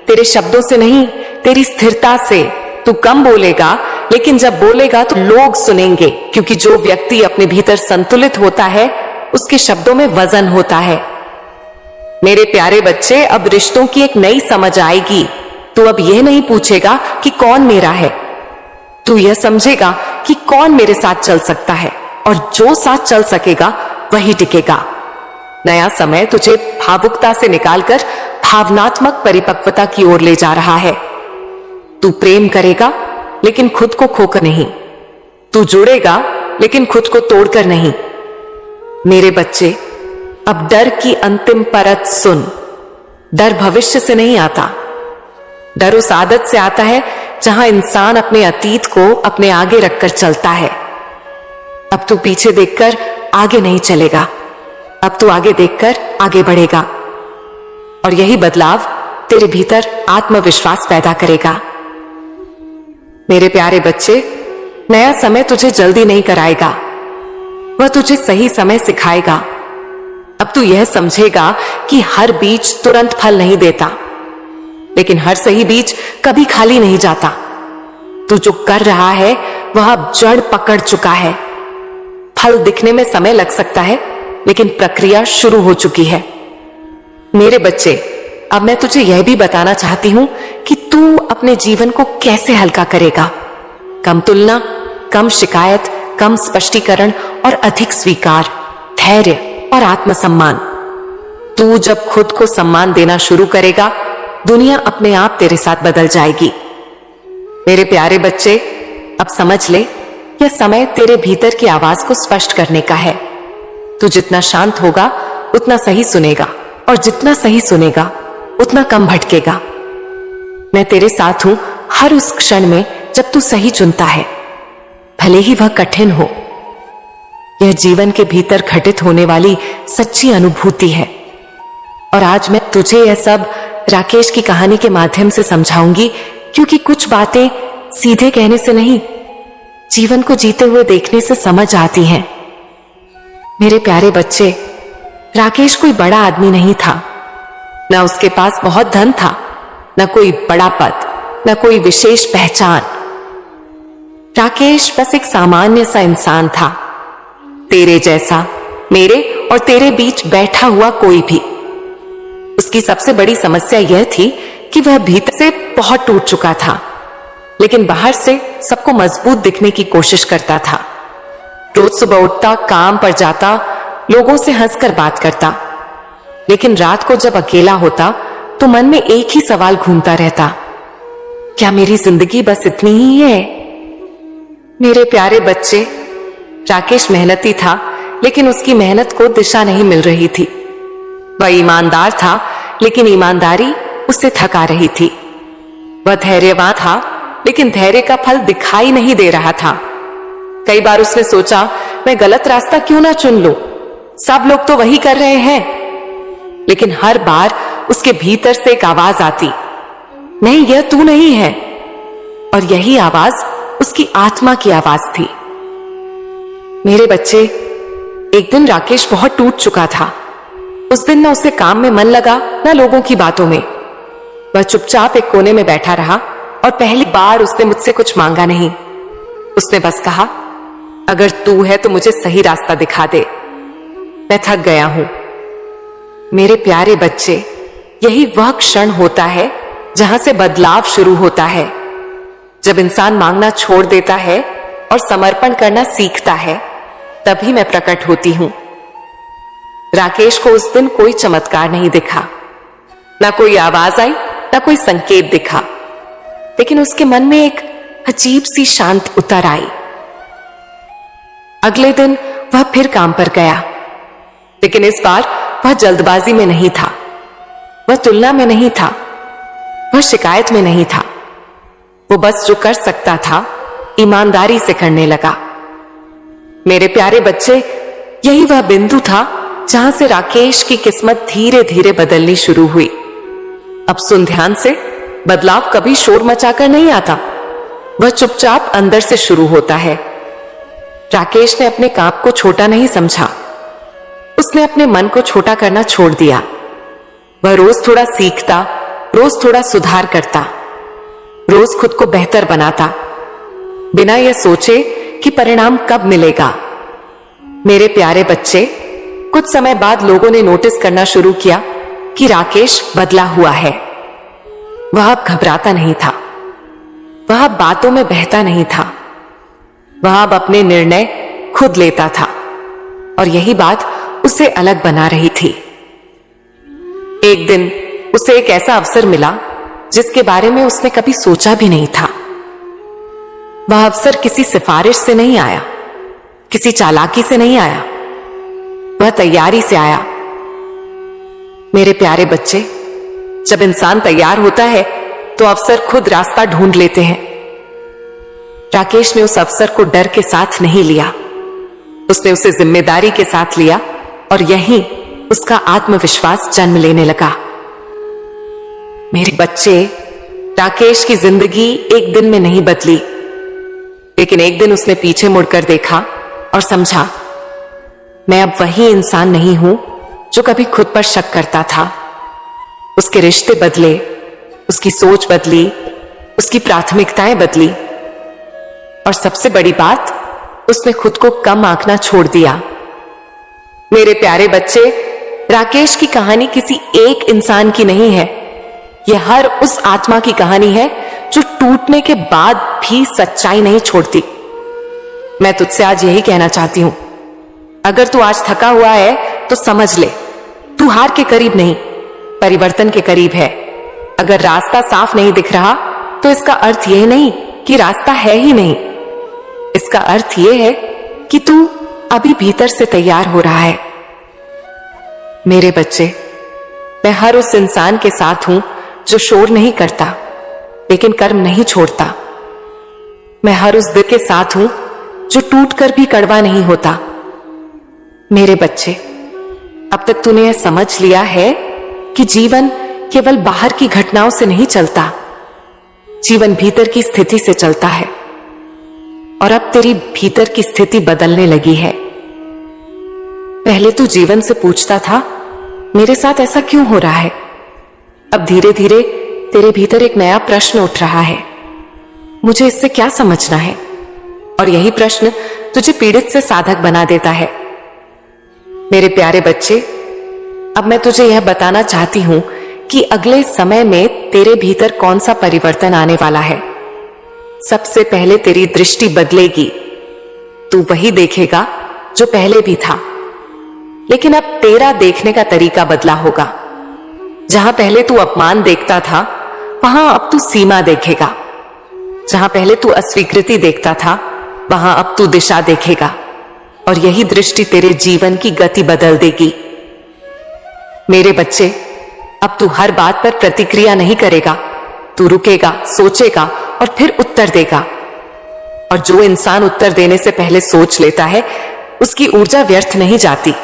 तेरे शब्दों से नहीं, तेरी स्थिरता से। तू कम बोलेगा लेकिन जब बोलेगा तो लोग सुनेंगे, क्योंकि जो व्यक्ति अपने भीतर संतुलित होता है उसके शब्दों में वजन होता है। मेरे प्यारे बच्चे, अब रिश्तों की एक नई समझ आएगी। तू अब यह नहीं पूछेगा कि कौन मेरा है, तू यह समझेगा कि कौन मेरे साथ चल सकता है, और जो साथ चल सकेगा वही टिकेगा। नया समय तुझे भावुकता से निकालकर भावनात्मक परिपक्वता की ओर ले जा रहा है। तू प्रेम करेगा लेकिन खुद को खोकर नहीं, तू जुड़ेगा लेकिन खुद को तोड़कर नहीं। मेरे बच्चे, अब डर की अंतिम परत सुन। डर भविष्य से नहीं आता, डर उस आदत से आता है जहां इंसान अपने अतीत को अपने आगे रखकर चलता है। अब तू पीछे देखकर आगे नहीं चलेगा, अब तू आगे देखकर आगे बढ़ेगा, और यही बदलाव तेरे भीतर आत्मविश्वास पैदा करेगा। मेरे प्यारे बच्चे, नया समय तुझे जल्दी नहीं कराएगा, वह तुझे सही समय सिखाएगा। अब तू यह समझेगा कि हर बीज तुरंत फल नहीं देता, लेकिन हर सही बीज कभी खाली नहीं जाता। तू जो कर रहा है वह अब जड़ पकड़ चुका है। फल दिखने में समय लग सकता है, लेकिन प्रक्रिया शुरू हो चुकी है। मेरे बच्चे, अब मैं तुझे यह भी बताना चाहती हूं कि तू अपने जीवन को कैसे हल्का करेगा। कम तुलना, कम शिकायत, कम स्पष्टीकरण और अधिक स्वीकार, धैर्य और आत्मसम्मान। तू जब खुद को सम्मान देना शुरू करेगा, दुनिया अपने आप तेरे साथ बदल जाएगी। मेरे प्यारे बच्चे, अब समझ ले, यह समय तेरे भीतर की आवाज को स्पष्ट करने का है। तू जितना शांत होगा उतना सही सुनेगा, और जितना सही सुनेगा उतना कम भटकेगा। मैं तेरे साथ हूं हर उस क्षण में जब तू सही चुनता है, भले ही वह कठिन हो। यह जीवन के भीतर घटित होने वाली सच्ची अनुभूति है, और आज मैं तुझे यह सब राकेश की कहानी के माध्यम से समझाऊंगी, क्योंकि कुछ बातें सीधे कहने से नहीं, जीवन को जीते हुए देखने से समझ आती हैं। मेरे प्यारे बच्चे, राकेश कोई बड़ा आदमी नहीं था, न उसके पास बहुत धन था, न कोई बड़ा पद, न कोई विशेष पहचान। राकेश बस एक सामान्य सा इंसान था, तेरे जैसा, मेरे और तेरे बीच बैठा हुआ कोई भी। उसकी सबसे बड़ी समस्या यह थी कि वह भीतर से बहुत टूट चुका था, लेकिन बाहर से सबको मजबूत दिखने की कोशिश करता था। रोज सुबह उठता, काम पर जाता, लोगों से हंसकर बात करता, लेकिन रात को जब अकेला होता तो मन में एक ही सवाल घूमता रहता, क्या मेरी जिंदगी बस इतनी ही है? मेरे प्यारे बच्चे, राकेश मेहनती था, लेकिन उसकी मेहनत को दिशा नहीं मिल रही थी। वह ईमानदार था, लेकिन ईमानदारी उससे थका रही थी। वह धैर्यवान था, लेकिन धैर्य का फल दिखाई नहीं दे रहा था। कई बार उसने सोचा, मैं गलत रास्ता क्यों ना चुन लूं, सब लोग तो वही कर रहे हैं। लेकिन हर बार उसके भीतर से एक आवाज आती, नहीं, यह तू नहीं है। और यही आवाज उसकी आत्मा की आवाज थी। मेरे बच्चे, एक दिन राकेश बहुत टूट चुका था। उस दिन न उसे काम में मन लगा, न लोगों की बातों में। वह चुपचाप एक कोने में बैठा रहा और पहली बार उसने मुझसे कुछ मांगा नहीं। उसने बस कहा, अगर तू है तो मुझे सही रास्ता दिखा दे, मैं थक गया हूं। मेरे प्यारे बच्चे, यही वह क्षण होता है जहां से बदलाव शुरू होता है। जब इंसान मांगना छोड़ देता है और समर्पण करना सीखता है, तभी मैं प्रकट होती हूं। राकेश को उस दिन कोई चमत्कार नहीं दिखा, ना कोई आवाज आई, ना कोई संकेत दिखा, लेकिन उसके मन में एक अजीब सी शांत उतर आई। अगले दिन वह फिर काम पर गया, लेकिन इस बार वह जल्दबाजी में नहीं था, वह तुलना में नहीं था, वह शिकायत में नहीं था। वो बस जो कर सकता था, ईमानदारी से करने लगा। मेरे प्यारे बच्चे, यही वह बिंदु था जहां से राकेश की किस्मत धीरे धीरे बदलनी शुरू हुई। अब सुन ध्यान से, बदलाव कभी शोर मचाकर नहीं आता, वह चुपचाप अंदर से शुरू होता है। राकेश ने अपने काम को छोटा नहीं समझा, उसने अपने मन को छोटा करना छोड़ दिया। वह रोज थोड़ा सीखता, रोज थोड़ा सुधार करता, रोज खुद को बेहतर बनाता, बिना यह सोचे कि परिणाम कब मिलेगा। मेरे प्यारे बच्चे, कुछ समय बाद लोगों ने नोटिस करना शुरू किया कि राकेश बदला हुआ है। वह अब घबराता नहीं था, वह अब बातों में बहता नहीं था, वह अब अपने निर्णय खुद लेता था, और यही बात उसे अलग बना रही थी। एक दिन उसे एक ऐसा अवसर मिला जिसके बारे में उसने कभी सोचा भी नहीं था। वह अवसर किसी सिफारिश से नहीं आया, किसी चालाकी से नहीं आया, वह तैयारी से आया। मेरे प्यारे बच्चे, जब इंसान तैयार होता है तो अवसर खुद रास्ता ढूंढ लेते हैं। राकेश ने उस अवसर को डर के साथ नहीं लिया, उसने उसे जिम्मेदारी के साथ लिया, और यहीं उसका आत्मविश्वास जन्म लेने लगा। मेरे बच्चे, राकेश की जिंदगी एक दिन में नहीं बदली, लेकिन एक दिन उसने पीछे मुड़कर देखा और समझा, मैं अब वही इंसान नहीं हूं जो कभी खुद पर शक करता था। उसके रिश्ते बदले, उसकी सोच बदली, उसकी प्राथमिकताएं बदली, और सबसे बड़ी बात, उसने खुद को कम आंकना छोड़ दिया। मेरे प्यारे बच्चे, राकेश की कहानी किसी एक इंसान की नहीं है, यह हर उस आत्मा की कहानी है जो टूटने के बाद भी सच्चाई नहीं छोड़ती। मैं तुझसे आज यही कहना चाहती हूं, अगर तू आज थका हुआ है तो समझ ले, तू हार के करीब नहीं, परिवर्तन के करीब है। अगर रास्ता साफ नहीं दिख रहा तो इसका अर्थ यह नहीं कि रास्ता है ही नहीं, इसका अर्थ यह है कि तू अभी भीतर से तैयार हो रहा है। मेरे बच्चे, मैं हर उस इंसान के साथ हूं जो शोर नहीं करता लेकिन कर्म नहीं छोड़ता। मैं हर उस दिल के साथ हूं जो टूटकर भी कड़वा नहीं होता। मेरे बच्चे, अब तक तूने यह समझ लिया है कि जीवन केवल बाहर की घटनाओं से नहीं चलता, जीवन भीतर की स्थिति से चलता है, और अब तेरी भीतर की स्थिति बदलने लगी है। पहले तू जीवन से पूछता था, मेरे साथ ऐसा क्यों हो रहा है? अब धीरे धीरे तेरे भीतर एक नया प्रश्न उठ रहा है, मुझे इससे क्या समझना है? और यही प्रश्न तुझे पीड़ित से साधक बना देता है। मेरे प्यारे बच्चे, अब मैं तुझे यह बताना चाहती हूं कि अगले समय में तेरे भीतर कौन सा परिवर्तन आने वाला है। सबसे पहले तेरी दृष्टि बदलेगी। तू वही देखेगा जो पहले भी था, लेकिन अब तेरा देखने का तरीका बदला होगा। जहां पहले तू अपमान देखता था, वहां अब तू सीमा देखेगा। जहां पहले तू अस्वीकृति देखता था, वहां अब तू दिशा देखेगा। और यही दृष्टि तेरे जीवन की गति बदल देगी। मेरे बच्चे, अब तू हर बात पर प्रतिक्रिया नहीं करेगा। तू रुकेगा, सोचेगा और फिर उत्तर देगा। और जो इंसान उत्तर देने से पहले सोच लेता है, उसकी ऊर्जा व्यर्थ नहीं जाती।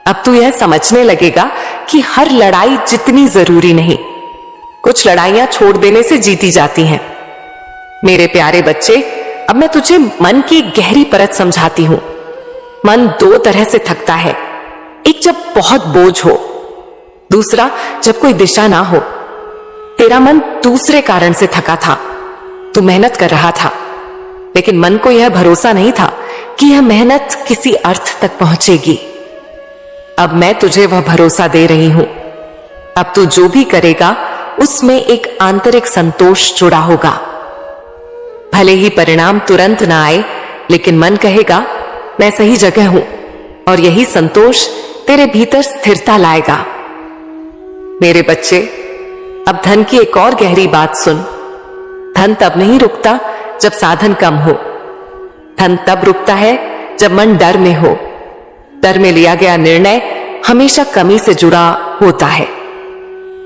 अब तू यह समझने लगेगा कि हर लड़ाई जितनी जरूरी नहीं, कुछ लड़ाइयां छोड़ देने से जीती जाती हैं। मेरे प्यारे बच्चे, अब मैं तुझे मन की गहरी परत समझाती हूं। मन दो तरह से थकता है, एक जब बहुत बोझ हो, दूसरा जब कोई दिशा ना हो। तेरा मन दूसरे कारण से थका था। तू मेहनत कर रहा था, लेकिन मन को यह भरोसा नहीं था कि यह मेहनत किसी अर्थ तक पहुंचेगी। अब मैं तुझे वह भरोसा दे रही हूं। अब तू जो भी करेगा, उसमें एक आंतरिक संतोष जुड़ा होगा। भले ही परिणाम तुरंत ना आए, लेकिन मन कहेगा मैं सही जगह हूं, और यही संतोष तेरे भीतर स्थिरता लाएगा। मेरे बच्चे, अब धन की एक और गहरी बात सुन। धन तब नहीं रुकता जब साधन कम हो। धन तब रुकता है जब मन डर में हो। डर में लिया गया निर्णय हमेशा कमी से जुड़ा होता है।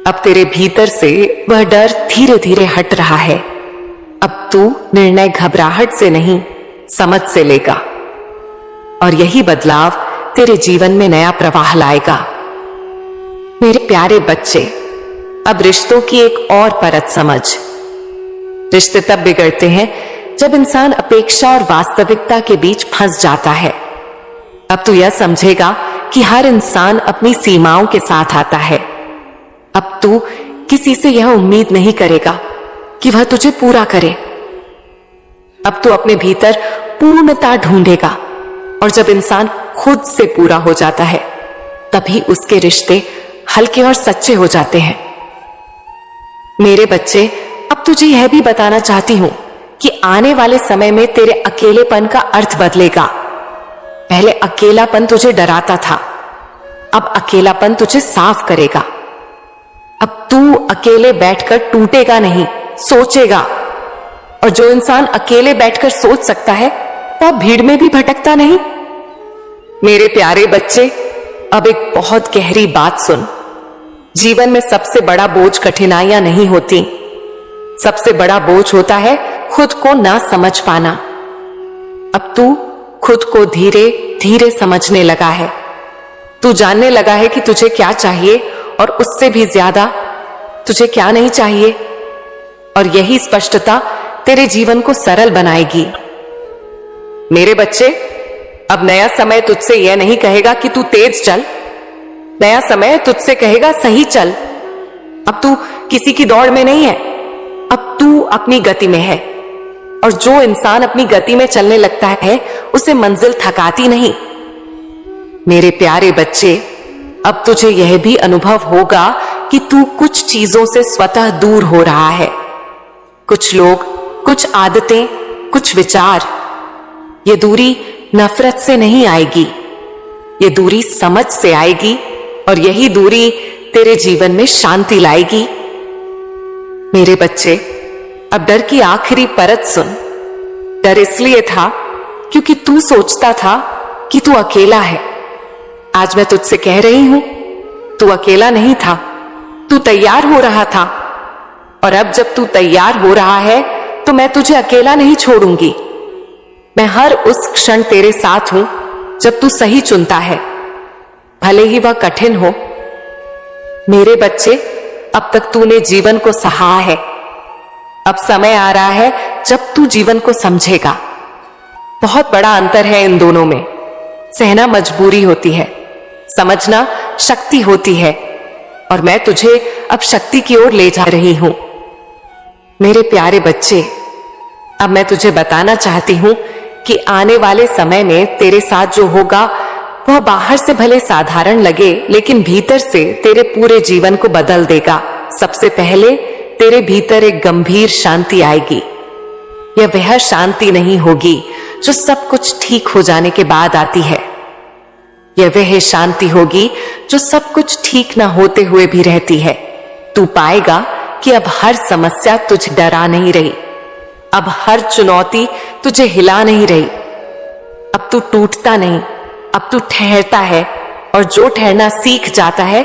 अब तेरे भीतर से वह डर धीरे धीरे हट रहा है। अब तू निर्णय घबराहट से नहीं, समझ से लेगा। और यही बदलाव तेरे जीवन में नया प्रवाह लाएगा। मेरे प्यारे बच्चे, अब रिश्तों की एक और परत समझ। रिश्ते तब बिगड़ते हैं जब इंसान अपेक्षा और वास्तविकता के बीच फंस जाता है। अब तू यह समझेगा कि हर इंसान अपनी सीमाओं के साथ आता है। अब तू किसी से यह उम्मीद नहीं करेगा कि वह तुझे पूरा करे। अब तू अपने भीतर पूर्णता ढूंढेगा, और जब इंसान खुद से पूरा हो जाता है, तभी उसके रिश्ते हल्के और सच्चे हो जाते हैं। मेरे बच्चे, अब तुझे यह भी बताना चाहती हूं कि आने वाले समय में तेरे अकेलेपन का अर्थ बदलेगा। पहले अकेलापन तुझे डराता था, अब अकेलापन तुझे साफ करेगा। अब तू अकेले बैठकर टूटेगा नहीं, सोचेगा। और जो इंसान अकेले बैठकर सोच सकता है, वह भीड़ में भी भटकता नहीं। मेरे प्यारे बच्चे, अब एक बहुत गहरी बात सुन। जीवन में सबसे बड़ा बोझ कठिनाइयां नहीं होती। सबसे बड़ा बोझ होता है खुद को ना समझ पाना। अब तू खुद को धीरे धीरे समझने लगा है। तू जानने लगा है कि तुझे क्या चाहिए, और उससे भी ज्यादा तुझे क्या नहीं चाहिए। और यही स्पष्टता तेरे जीवन को सरल बनाएगी। मेरे बच्चे, अब नया समय तुझसे यह नहीं कहेगा कि तू तेज चल। नया समय तुझसे कहेगा सही चल। अब तू किसी की दौड़ में नहीं है, अब तू अपनी गति में है। और जो इंसान अपनी गति में चलने लगता है, उसे मंजिल थकाती नहीं। मेरे प्यारे बच्चे, अब तुझे यह भी अनुभव होगा कि तू कुछ चीजों से स्वतः दूर हो रहा है। कुछ लोग, कुछ आदतें, कुछ विचार। ये दूरी नफरत से नहीं आएगी, ये दूरी समझ से आएगी। और यही दूरी तेरे जीवन में शांति लाएगी। मेरे बच्चे, अब डर की आखिरी परत सुन। डर इसलिए था क्योंकि तू सोचता था कि तू अकेला है। आज मैं तुझसे कह रही हूं, तू अकेला नहीं था, तू तैयार हो रहा था। और अब जब तू तैयार हो रहा है, तो मैं तुझे अकेला नहीं छोड़ूंगी। मैं हर उस क्षण तेरे साथ हूं जब तू सही चुनता है, भले ही वह कठिन हो। मेरे बच्चे, अब तक तूने जीवन को सहा है। अब समय आ रहा है जब तू जीवन को समझेगा। बहुत बड़ा अंतर है इन दोनों में। सहना मजबूरी होती है, समझना शक्ति होती है। और मैं तुझे अब शक्ति की ओर ले जा रही हूं। मेरे प्यारे बच्चे, अब मैं तुझे बताना चाहती हूं कि आने वाले समय में तेरे साथ जो होगा, वह बाहर से भले साधारण लगे, लेकिन भीतर से तेरे पूरे जीवन को बदल देगा। सबसे पहले तेरे भीतर एक गंभीर शांति आएगी। यह वह शांति नहीं होगी जो सब कुछ ठीक हो जाने के बाद आती है। यह वह शांति होगी जो सब कुछ ठीक ना होते हुए भी रहती है। तू पाएगा कि अब हर समस्या तुझे डरा नहीं रही, अब हर चुनौती तुझे हिला नहीं रही। अब तू टूटता नहीं, अब तू ठहरता है, और जो ठहरना सीख जाता है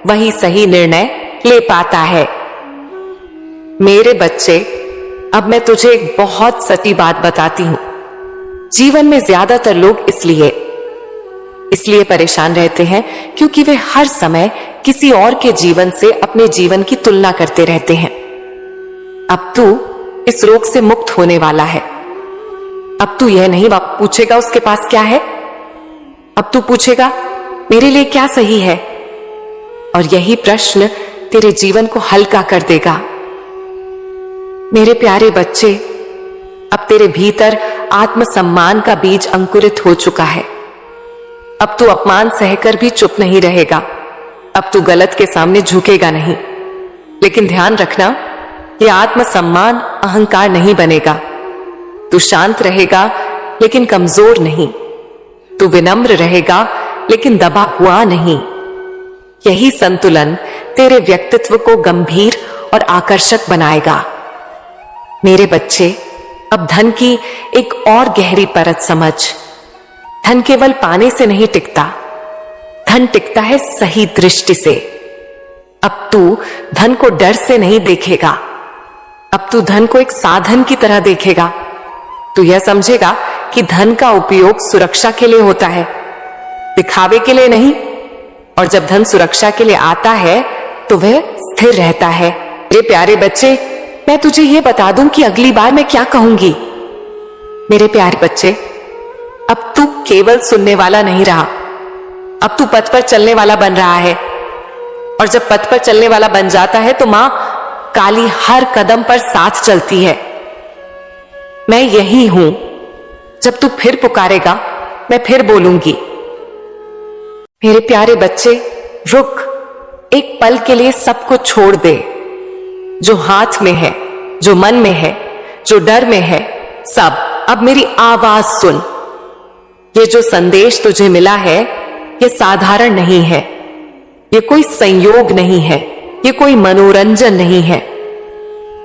वही सही निर्णय ले पाता है। मेरे बच्चे, अब मैं तुझे एक बहुत सच्ची बात बताती हूं। जीवन में ज्यादातर लोग इसलिए परेशान रहते हैं क्योंकि वे हर समय किसी और के जीवन से अपने जीवन की तुलना करते रहते हैं। अब तू इस रोग से मुक्त होने वाला है। अब तू यह नहीं पूछेगा उसके पास क्या है, अब तू पूछेगा मेरे लिए क्या सही है। और यही प्रश्न तेरे जीवन को हल्का कर देगा। मेरे प्यारे बच्चे, अब तेरे भीतर आत्मसम्मान का बीज अंकुरित हो चुका है। अब तू अपमान सहकर भी चुप नहीं रहेगा। अब तू गलत के सामने झुकेगा नहीं। लेकिन ध्यान रखना, यह आत्मसम्मान अहंकार नहीं बनेगा। तू शांत रहेगा लेकिन कमजोर नहीं। तू विनम्र रहेगा लेकिन दबा हुआ नहीं। यही संतुलन तेरे व्यक्तित्व को गंभीर और आकर्षक बनाएगा। मेरे बच्चे, अब धन की एक और गहरी परत समझ। धन केवल पाने से नहीं टिकता, धन टिकता है सही दृष्टि से। अब तू धन को डर से नहीं देखेगा, अब तू धन को एक साधन की तरह देखेगा। तू यह समझेगा कि धन का उपयोग सुरक्षा के लिए होता है, दिखावे के लिए नहीं। और जब धन सुरक्षा के लिए आता है तो वह स्थिर रहता है। मेरे प्यारे बच्चे, मैं तुझे यह बता दूं कि अगली बार मैं क्या कहूंगी। मेरे प्यारे बच्चे, अब तू केवल सुनने वाला नहीं रहा, अब तू पथ पर चलने वाला बन रहा है। और जब पथ पर चलने वाला बन जाता है तो मां काली हर कदम पर साथ चलती है। मैं यही हूं। जब तू फिर पुकारेगा मैं फिर बोलूंगी। मेरे प्यारे बच्चे, रुक, एक पल के लिए सब कुछ छोड़ दे। जो हाथ में है, जो मन में है, जो डर में है, सब अब मेरी आवाज सुन। ये जो संदेश तुझे मिला है ये साधारण नहीं है, ये कोई संयोग नहीं है, ये कोई मनोरंजन नहीं है,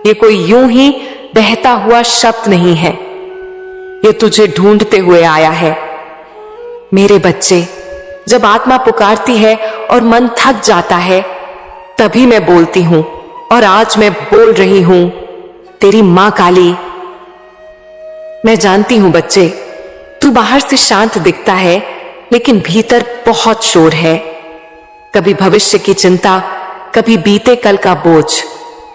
ये कोई यूं ही बहता हुआ शब्द नहीं है। ये तुझे ढूंढते हुए आया है। मेरे बच्चे, जब आत्मा पुकारती है और मन थक जाता है तभी मैं बोलती हूं, और आज मैं बोल रही हूं, तेरी मां काली। मैं जानती हूं बच्चे, तू बाहर से शांत दिखता है लेकिन भीतर बहुत शोर है। कभी भविष्य की चिंता, कभी बीते कल का बोझ,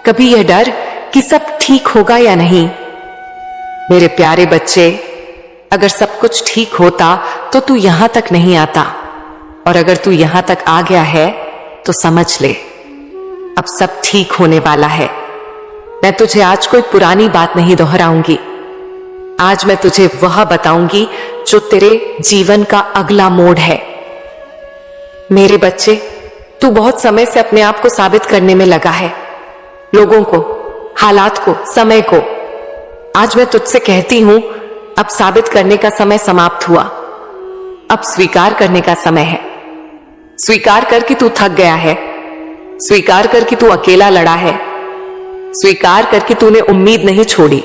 कभी यह डर कि सब ठीक होगा या नहीं। मेरे प्यारे बच्चे, अगर सब कुछ ठीक होता तो तू यहां तक नहीं आता, और अगर तू यहां तक आ गया है तो समझ ले अब सब ठीक होने वाला है। मैं तुझे आज कोई पुरानी बात नहीं दोहराऊंगी, आज मैं तुझे वह बताऊंगी जो तेरे जीवन का अगला मोड़ है। मेरे बच्चे, तू बहुत समय से अपने आप को साबित करने में लगा है, लोगों को, हालात को, समय को। आज मैं तुझसे कहती हूं, अब साबित करने का समय समाप्त हुआ। अब स्वीकार करने का समय है। स्वीकार कर कि तू थक गया है, स्वीकार कर कि तू अकेला लड़ा है, स्वीकार कर कि तूने उम्मीद नहीं छोड़ी।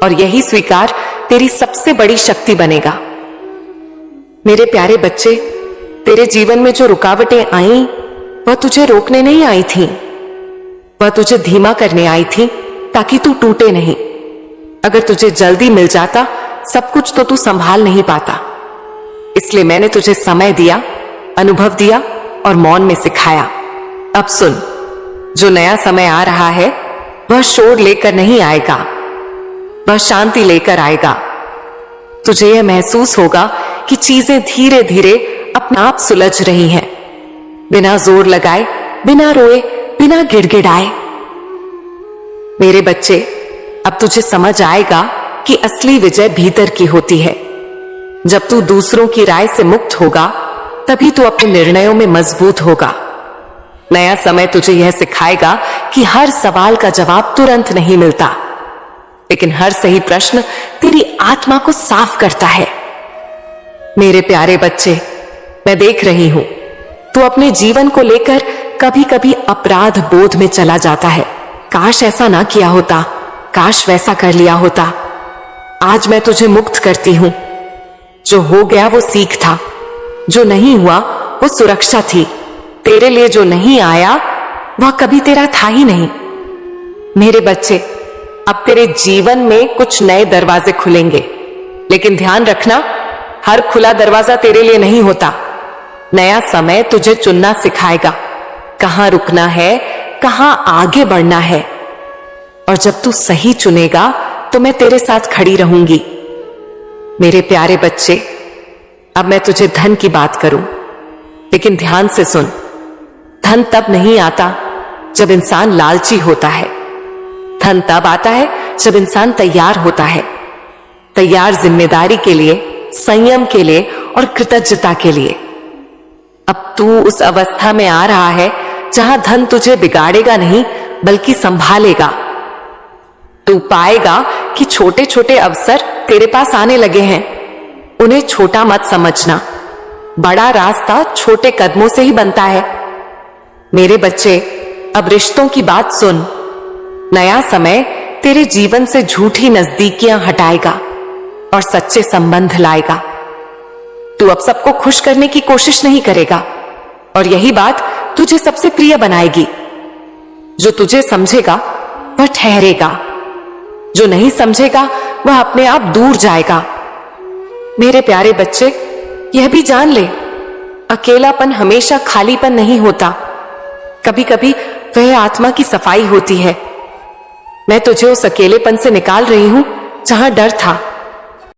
और यही स्वीकार तेरी सबसे बड़ी शक्ति बनेगा। मेरे प्यारे बच्चे, तेरे जीवन में जो रुकावटें आईं वह तुझे रोकने नहीं आई थीं, वह तुझे धीमा करने आई थी ताकि तू टूटे नहीं। अगर तुझे जल्दी मिल जाता सब कुछ तो तू संभाल नहीं पाता। इसलिए मैंने तुझे समय दिया, अनुभव दिया और मौन में सिखाया। अब सुन, जो नया समय आ रहा है वह शोर लेकर नहीं आएगा, वह शांति लेकर आएगा। तुझे यह महसूस होगा कि चीजें धीरे धीरे अपने आप सुलझ रही हैं, बिना जोर लगाए, बिना रोए, बिना गिड़गिड़ाए। मेरे बच्चे, अब तुझे समझ आएगा कि असली विजय भीतर की होती है। जब तू दूसरों की राय से मुक्त होगा तभी तू अपने निर्णयों में मजबूत होगा। नया समय तुझे यह सिखाएगा कि हर सवाल का जवाब तुरंत नहीं मिलता, लेकिन हर सही प्रश्न तेरी आत्मा को साफ करता है। मेरे प्यारे बच्चे, मैं देख रही हूं तू अपने जीवन को लेकर कभी कभी अपराध बोध में चला जाता है। काश ऐसा ना किया होता, काश वैसा कर लिया होता। आज मैं तुझे मुक्त करती हूं। जो हो गया वो सीख था, जो नहीं हुआ वो सुरक्षा थी। तेरे लिए जो नहीं आया वह कभी तेरा था ही नहीं। मेरे बच्चे, अब तेरे जीवन में कुछ नए दरवाजे खुलेंगे, लेकिन ध्यान रखना, हर खुला दरवाजा तेरे लिए नहीं होता। नया समय तुझे चुनना सिखाएगा, कहां रुकना है, कहां आगे बढ़ना है। और जब तू सही चुनेगा तो मैं तेरे साथ खड़ी रहूंगी। मेरे प्यारे बच्चे, अब मैं तुझे धन की बात करूं, लेकिन ध्यान से सुन। धन तब नहीं आता जब इंसान लालची होता है। धन तब आता है जब इंसान तैयार होता है। तैयार जिम्मेदारी के लिए, संयम के लिए और कृतज्ञता के लिए। अब तू उस अवस्था में आ रहा है जहां धन तुझे बिगाड़ेगा नहीं बल्कि संभालेगा। तू पाएगा कि छोटे छोटे अवसर तेरे पास आने लगे हैं। उन्हें छोटा मत समझना, बड़ा रास्ता छोटे कदमों से ही बनता है। मेरे बच्चे, अब रिश्तों की बात सुन। नया समय तेरे जीवन से झूठी नजदीकियां हटाएगा और सच्चे संबंध लाएगा। तू अब सबको खुश करने की कोशिश नहीं करेगा और यही बात तुझे सबसे प्रिय बनाएगी। जो तुझे समझेगा वह ठहरेगा, जो नहीं समझेगा वह अपने आप दूर जाएगा। मेरे प्यारे बच्चे, यह भी जान ले, अकेलापन हमेशा खालीपन नहीं होता। कभी कभी वह आत्मा की सफाई होती है। मैं तुझे उस अकेलेपन से निकाल रही हूं जहां डर था,